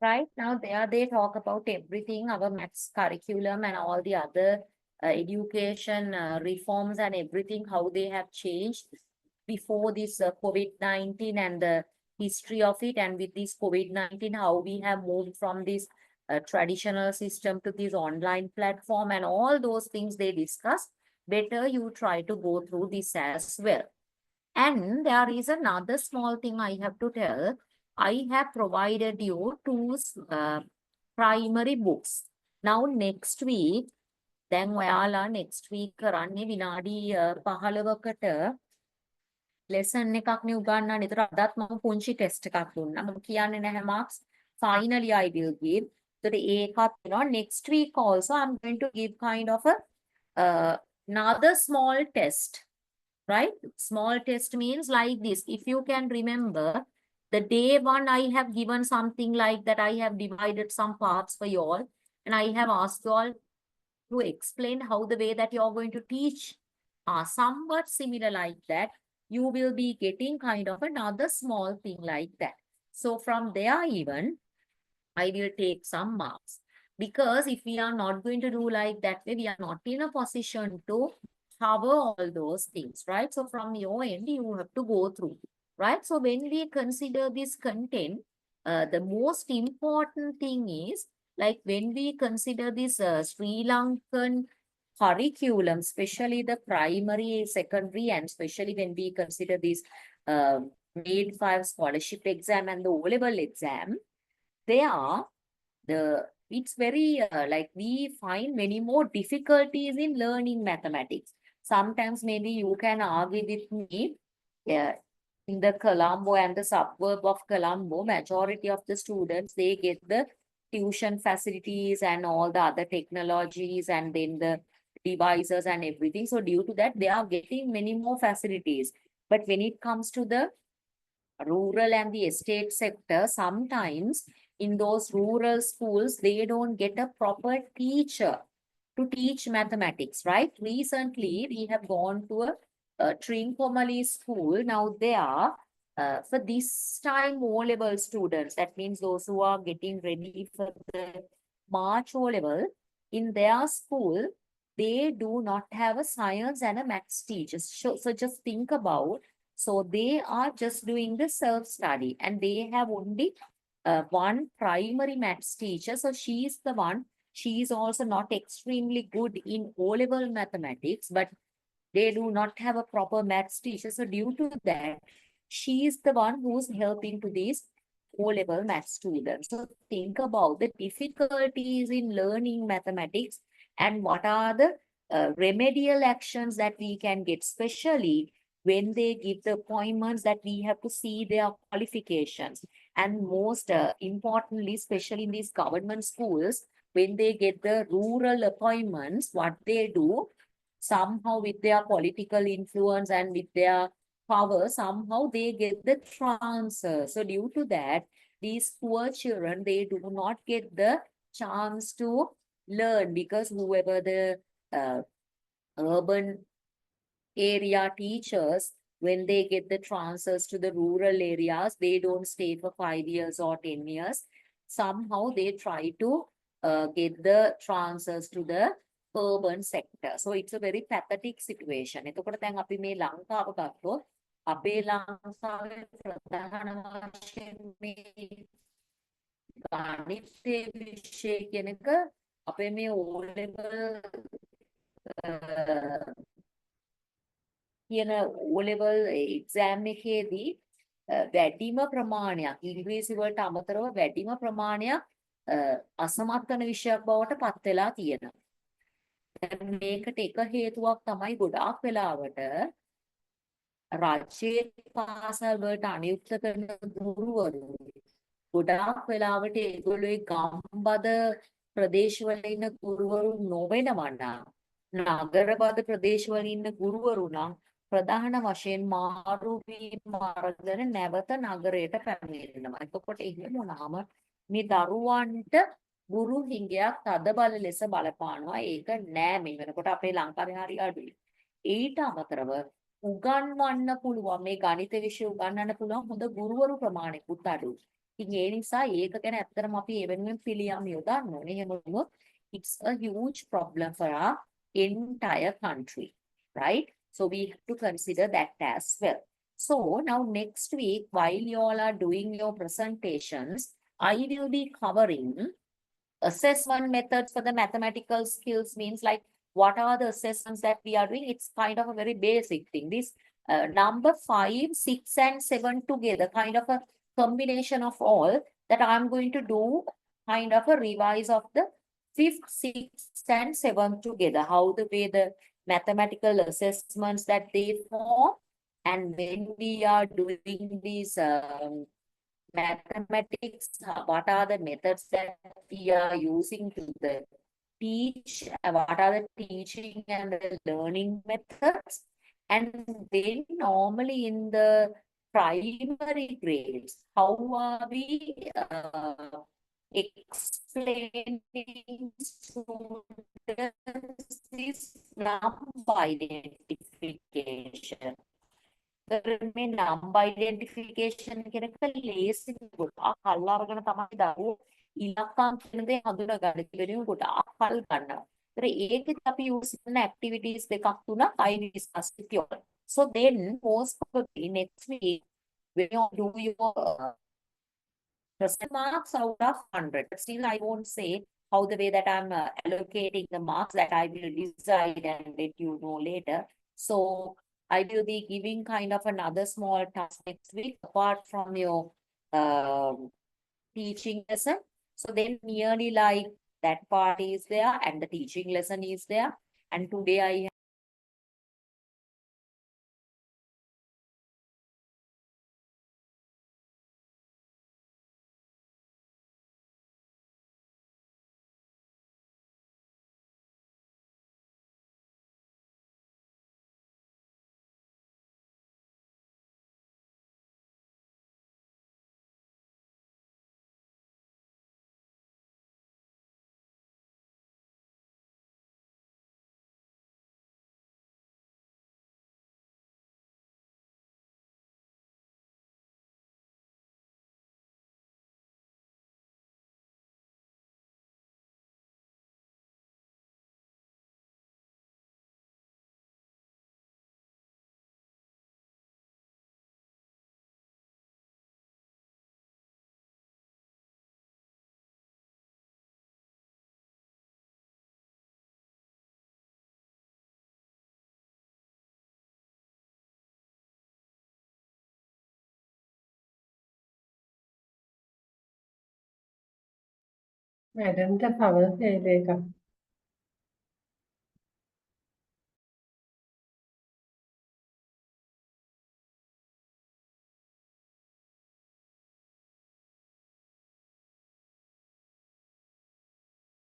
Right now, there they talk about everything, our maths curriculum and all the other education reforms and everything, how they have changed before this COVID-19 and the history of it. And with this COVID-19, how we have moved from this traditional system to this online platform and all those things they discuss. Better you try to go through this as well. And there is another small thing I have to tell. I have provided you 2 primary books. Now next week, දැන් ඔයාලා next week කරන්නේ විනාඩි 15කට lesson එකක් නේ උගන්වන්න. ඒතර අදත් මම පුංචි test එකක් දුන්නා. මම කියන්නේ නැහැ marks. Finally I will give. ඒතර ඒකත් වෙනවා. Next week also I'm going to give kind of a another small test. Right? Small test means like this. If you can remember, the day 1, I have given something like that. I have divided some parts for you all. And I have asked you all to explain how the way that you are going to teach are somewhat similar like that. You will be getting kind of another small thing like that. So from there even, I will take some marks. Because if we are not going to do like that way, we are not in a position to cover all those things, right? So from your end, you have to go through, right? So when we consider this content, the most important thing is, like when we consider this Sri Lankan curriculum, especially the primary, secondary, and especially when we consider this grade 5 scholarship exam and the O-level exam, they are the it's very like we find many more difficulties in learning mathematics. Sometimes maybe you can argue with me, in the Colombo and the suburb of Colombo, majority of the students, they get the tuition facilities and all the other technologies and then the devices and everything. So due to that, they are getting many more facilities. But when it comes to the rural and the estate sector, sometimes in those rural schools, they don't get a proper teacher to teach mathematics, right? Recently, we have gone to a Trincomalee school. Now they are, for this time O-level students, that means those who are getting ready for the March O-level, in their school, they do not have a science and a maths teacher. So just think about, so they are just doing the self-study and they have only one primary maths teacher. So she is the one, she is also not extremely good in O-level mathematics, but they do not have a proper maths teacher. So due to that, she is the one who's helping to these O-level maths students. So think about the difficulties in learning mathematics and what are the remedial actions that we can get, especially when they give the appointments that we have to see their qualifications. And most importantly, especially in these government schools, when they get the rural appointments, what they do, somehow with their political influence and with their power, somehow they get the transfer. So due to that, these poor children, they do not get the chance to learn because whoever the urban area teachers, when they get the transfers to the rural areas, they don't stay for 5 years or 10 years. Somehow they try to get the transfers to the urban sector. So it's a very pathetic situation. එතකොට දැන් අපි මේ ලංකාව ගත්තොත් අපේ ලංකාවේ ප්‍රධාන වශයෙන් මේ ගණිතයේ විෂය කියන එක අපේ මේ O level කියන O-level exam එකේදී වැඩිම ප්‍රමාණයක් ඉංග්‍රීසි වලට අමතරව වැඩිම ප්‍රමාණයක් අසමත් කරන විෂයක් බවට පත් වෙලා තියෙනවා. දැන් මේකට එක හේතුවක් තමයි ගොඩාක් වෙලාවට රාජ්‍යයේ පාසල් වලට අනියුක්ත කරන ගුරුවරු ගොඩාක් වෙලාවට ඒගොල්ලෝ ගම්බද ප්‍රදේශවල ඉන්න ගුරුවරු නොවෙනවා නම් නගරබද ප්‍රදේශවල ඉන්න ගුරුවරු නම් ප්‍රධාන වශයෙන් මාරු වීම අරගෙන නැවත නගරයට පැමිණෙනවා. එතකොට එහෙම වුණාම මේ දරුවන්ට ගුරු හිඟයක් තදබල ලෙස බලපානවා. ඒක නෑ මේ වෙනකොට අපේ ලංකාවේ හරි අඩුයි. ඊට අමතරව උගන්වන්න පුළුවන් මේ ගණිත විෂය උගන්වන්න පුළුවන් හොඳ ගුරුවරු ප්‍රමාණිකුත් අඩුයි. ඉතින් ඒ නිසා ඒක ගැන ඇත්තටම අපි ඒ වෙනුවෙන් පිළියම් යොදන්න ඕනේ. එහෙම වුණොත් it's a huge problem for our entire country, right? So we have to consider that as well. So now next week, while you all are doing your presentations, I will be covering assessment methods for the mathematical skills, means like what are the assessments that we are doing. It's kind of a very basic thing. This number 5, 6 and 7 together, kind of a combination of all that I'm going to do, kind of a revise of the 5th, 6th and 7th together, how the way the mathematical assessments that they form, and when we are doing these mathematics, what are the methods that we are using to teach, what are the teaching and the learning methods, and then normally in the primary grades, how are we explaining students this number identification. මේ number identification කියන එක ලේසි ගොඩාක් කල් අරගෙන තමයි දරුවෝ ඉලක්කම් කියන දේ හඳුනාගන්න. ඉතින් ගොඩාක් කල් ගන්නවා. ඒතර ඒකෙත් අපි use කරන activities දෙකක් තුනක් I discuss with you all. So then most probably next week when you do your percent marks out of 100, but still I won't say how the way that I'm allocating the marks, that I will decide and let you know later. So I will be giving kind of another small task next week apart from your teaching lesson. So then nearly like that part is there and the teaching lesson is there. And today I මැඩම්ට power fail එකක්.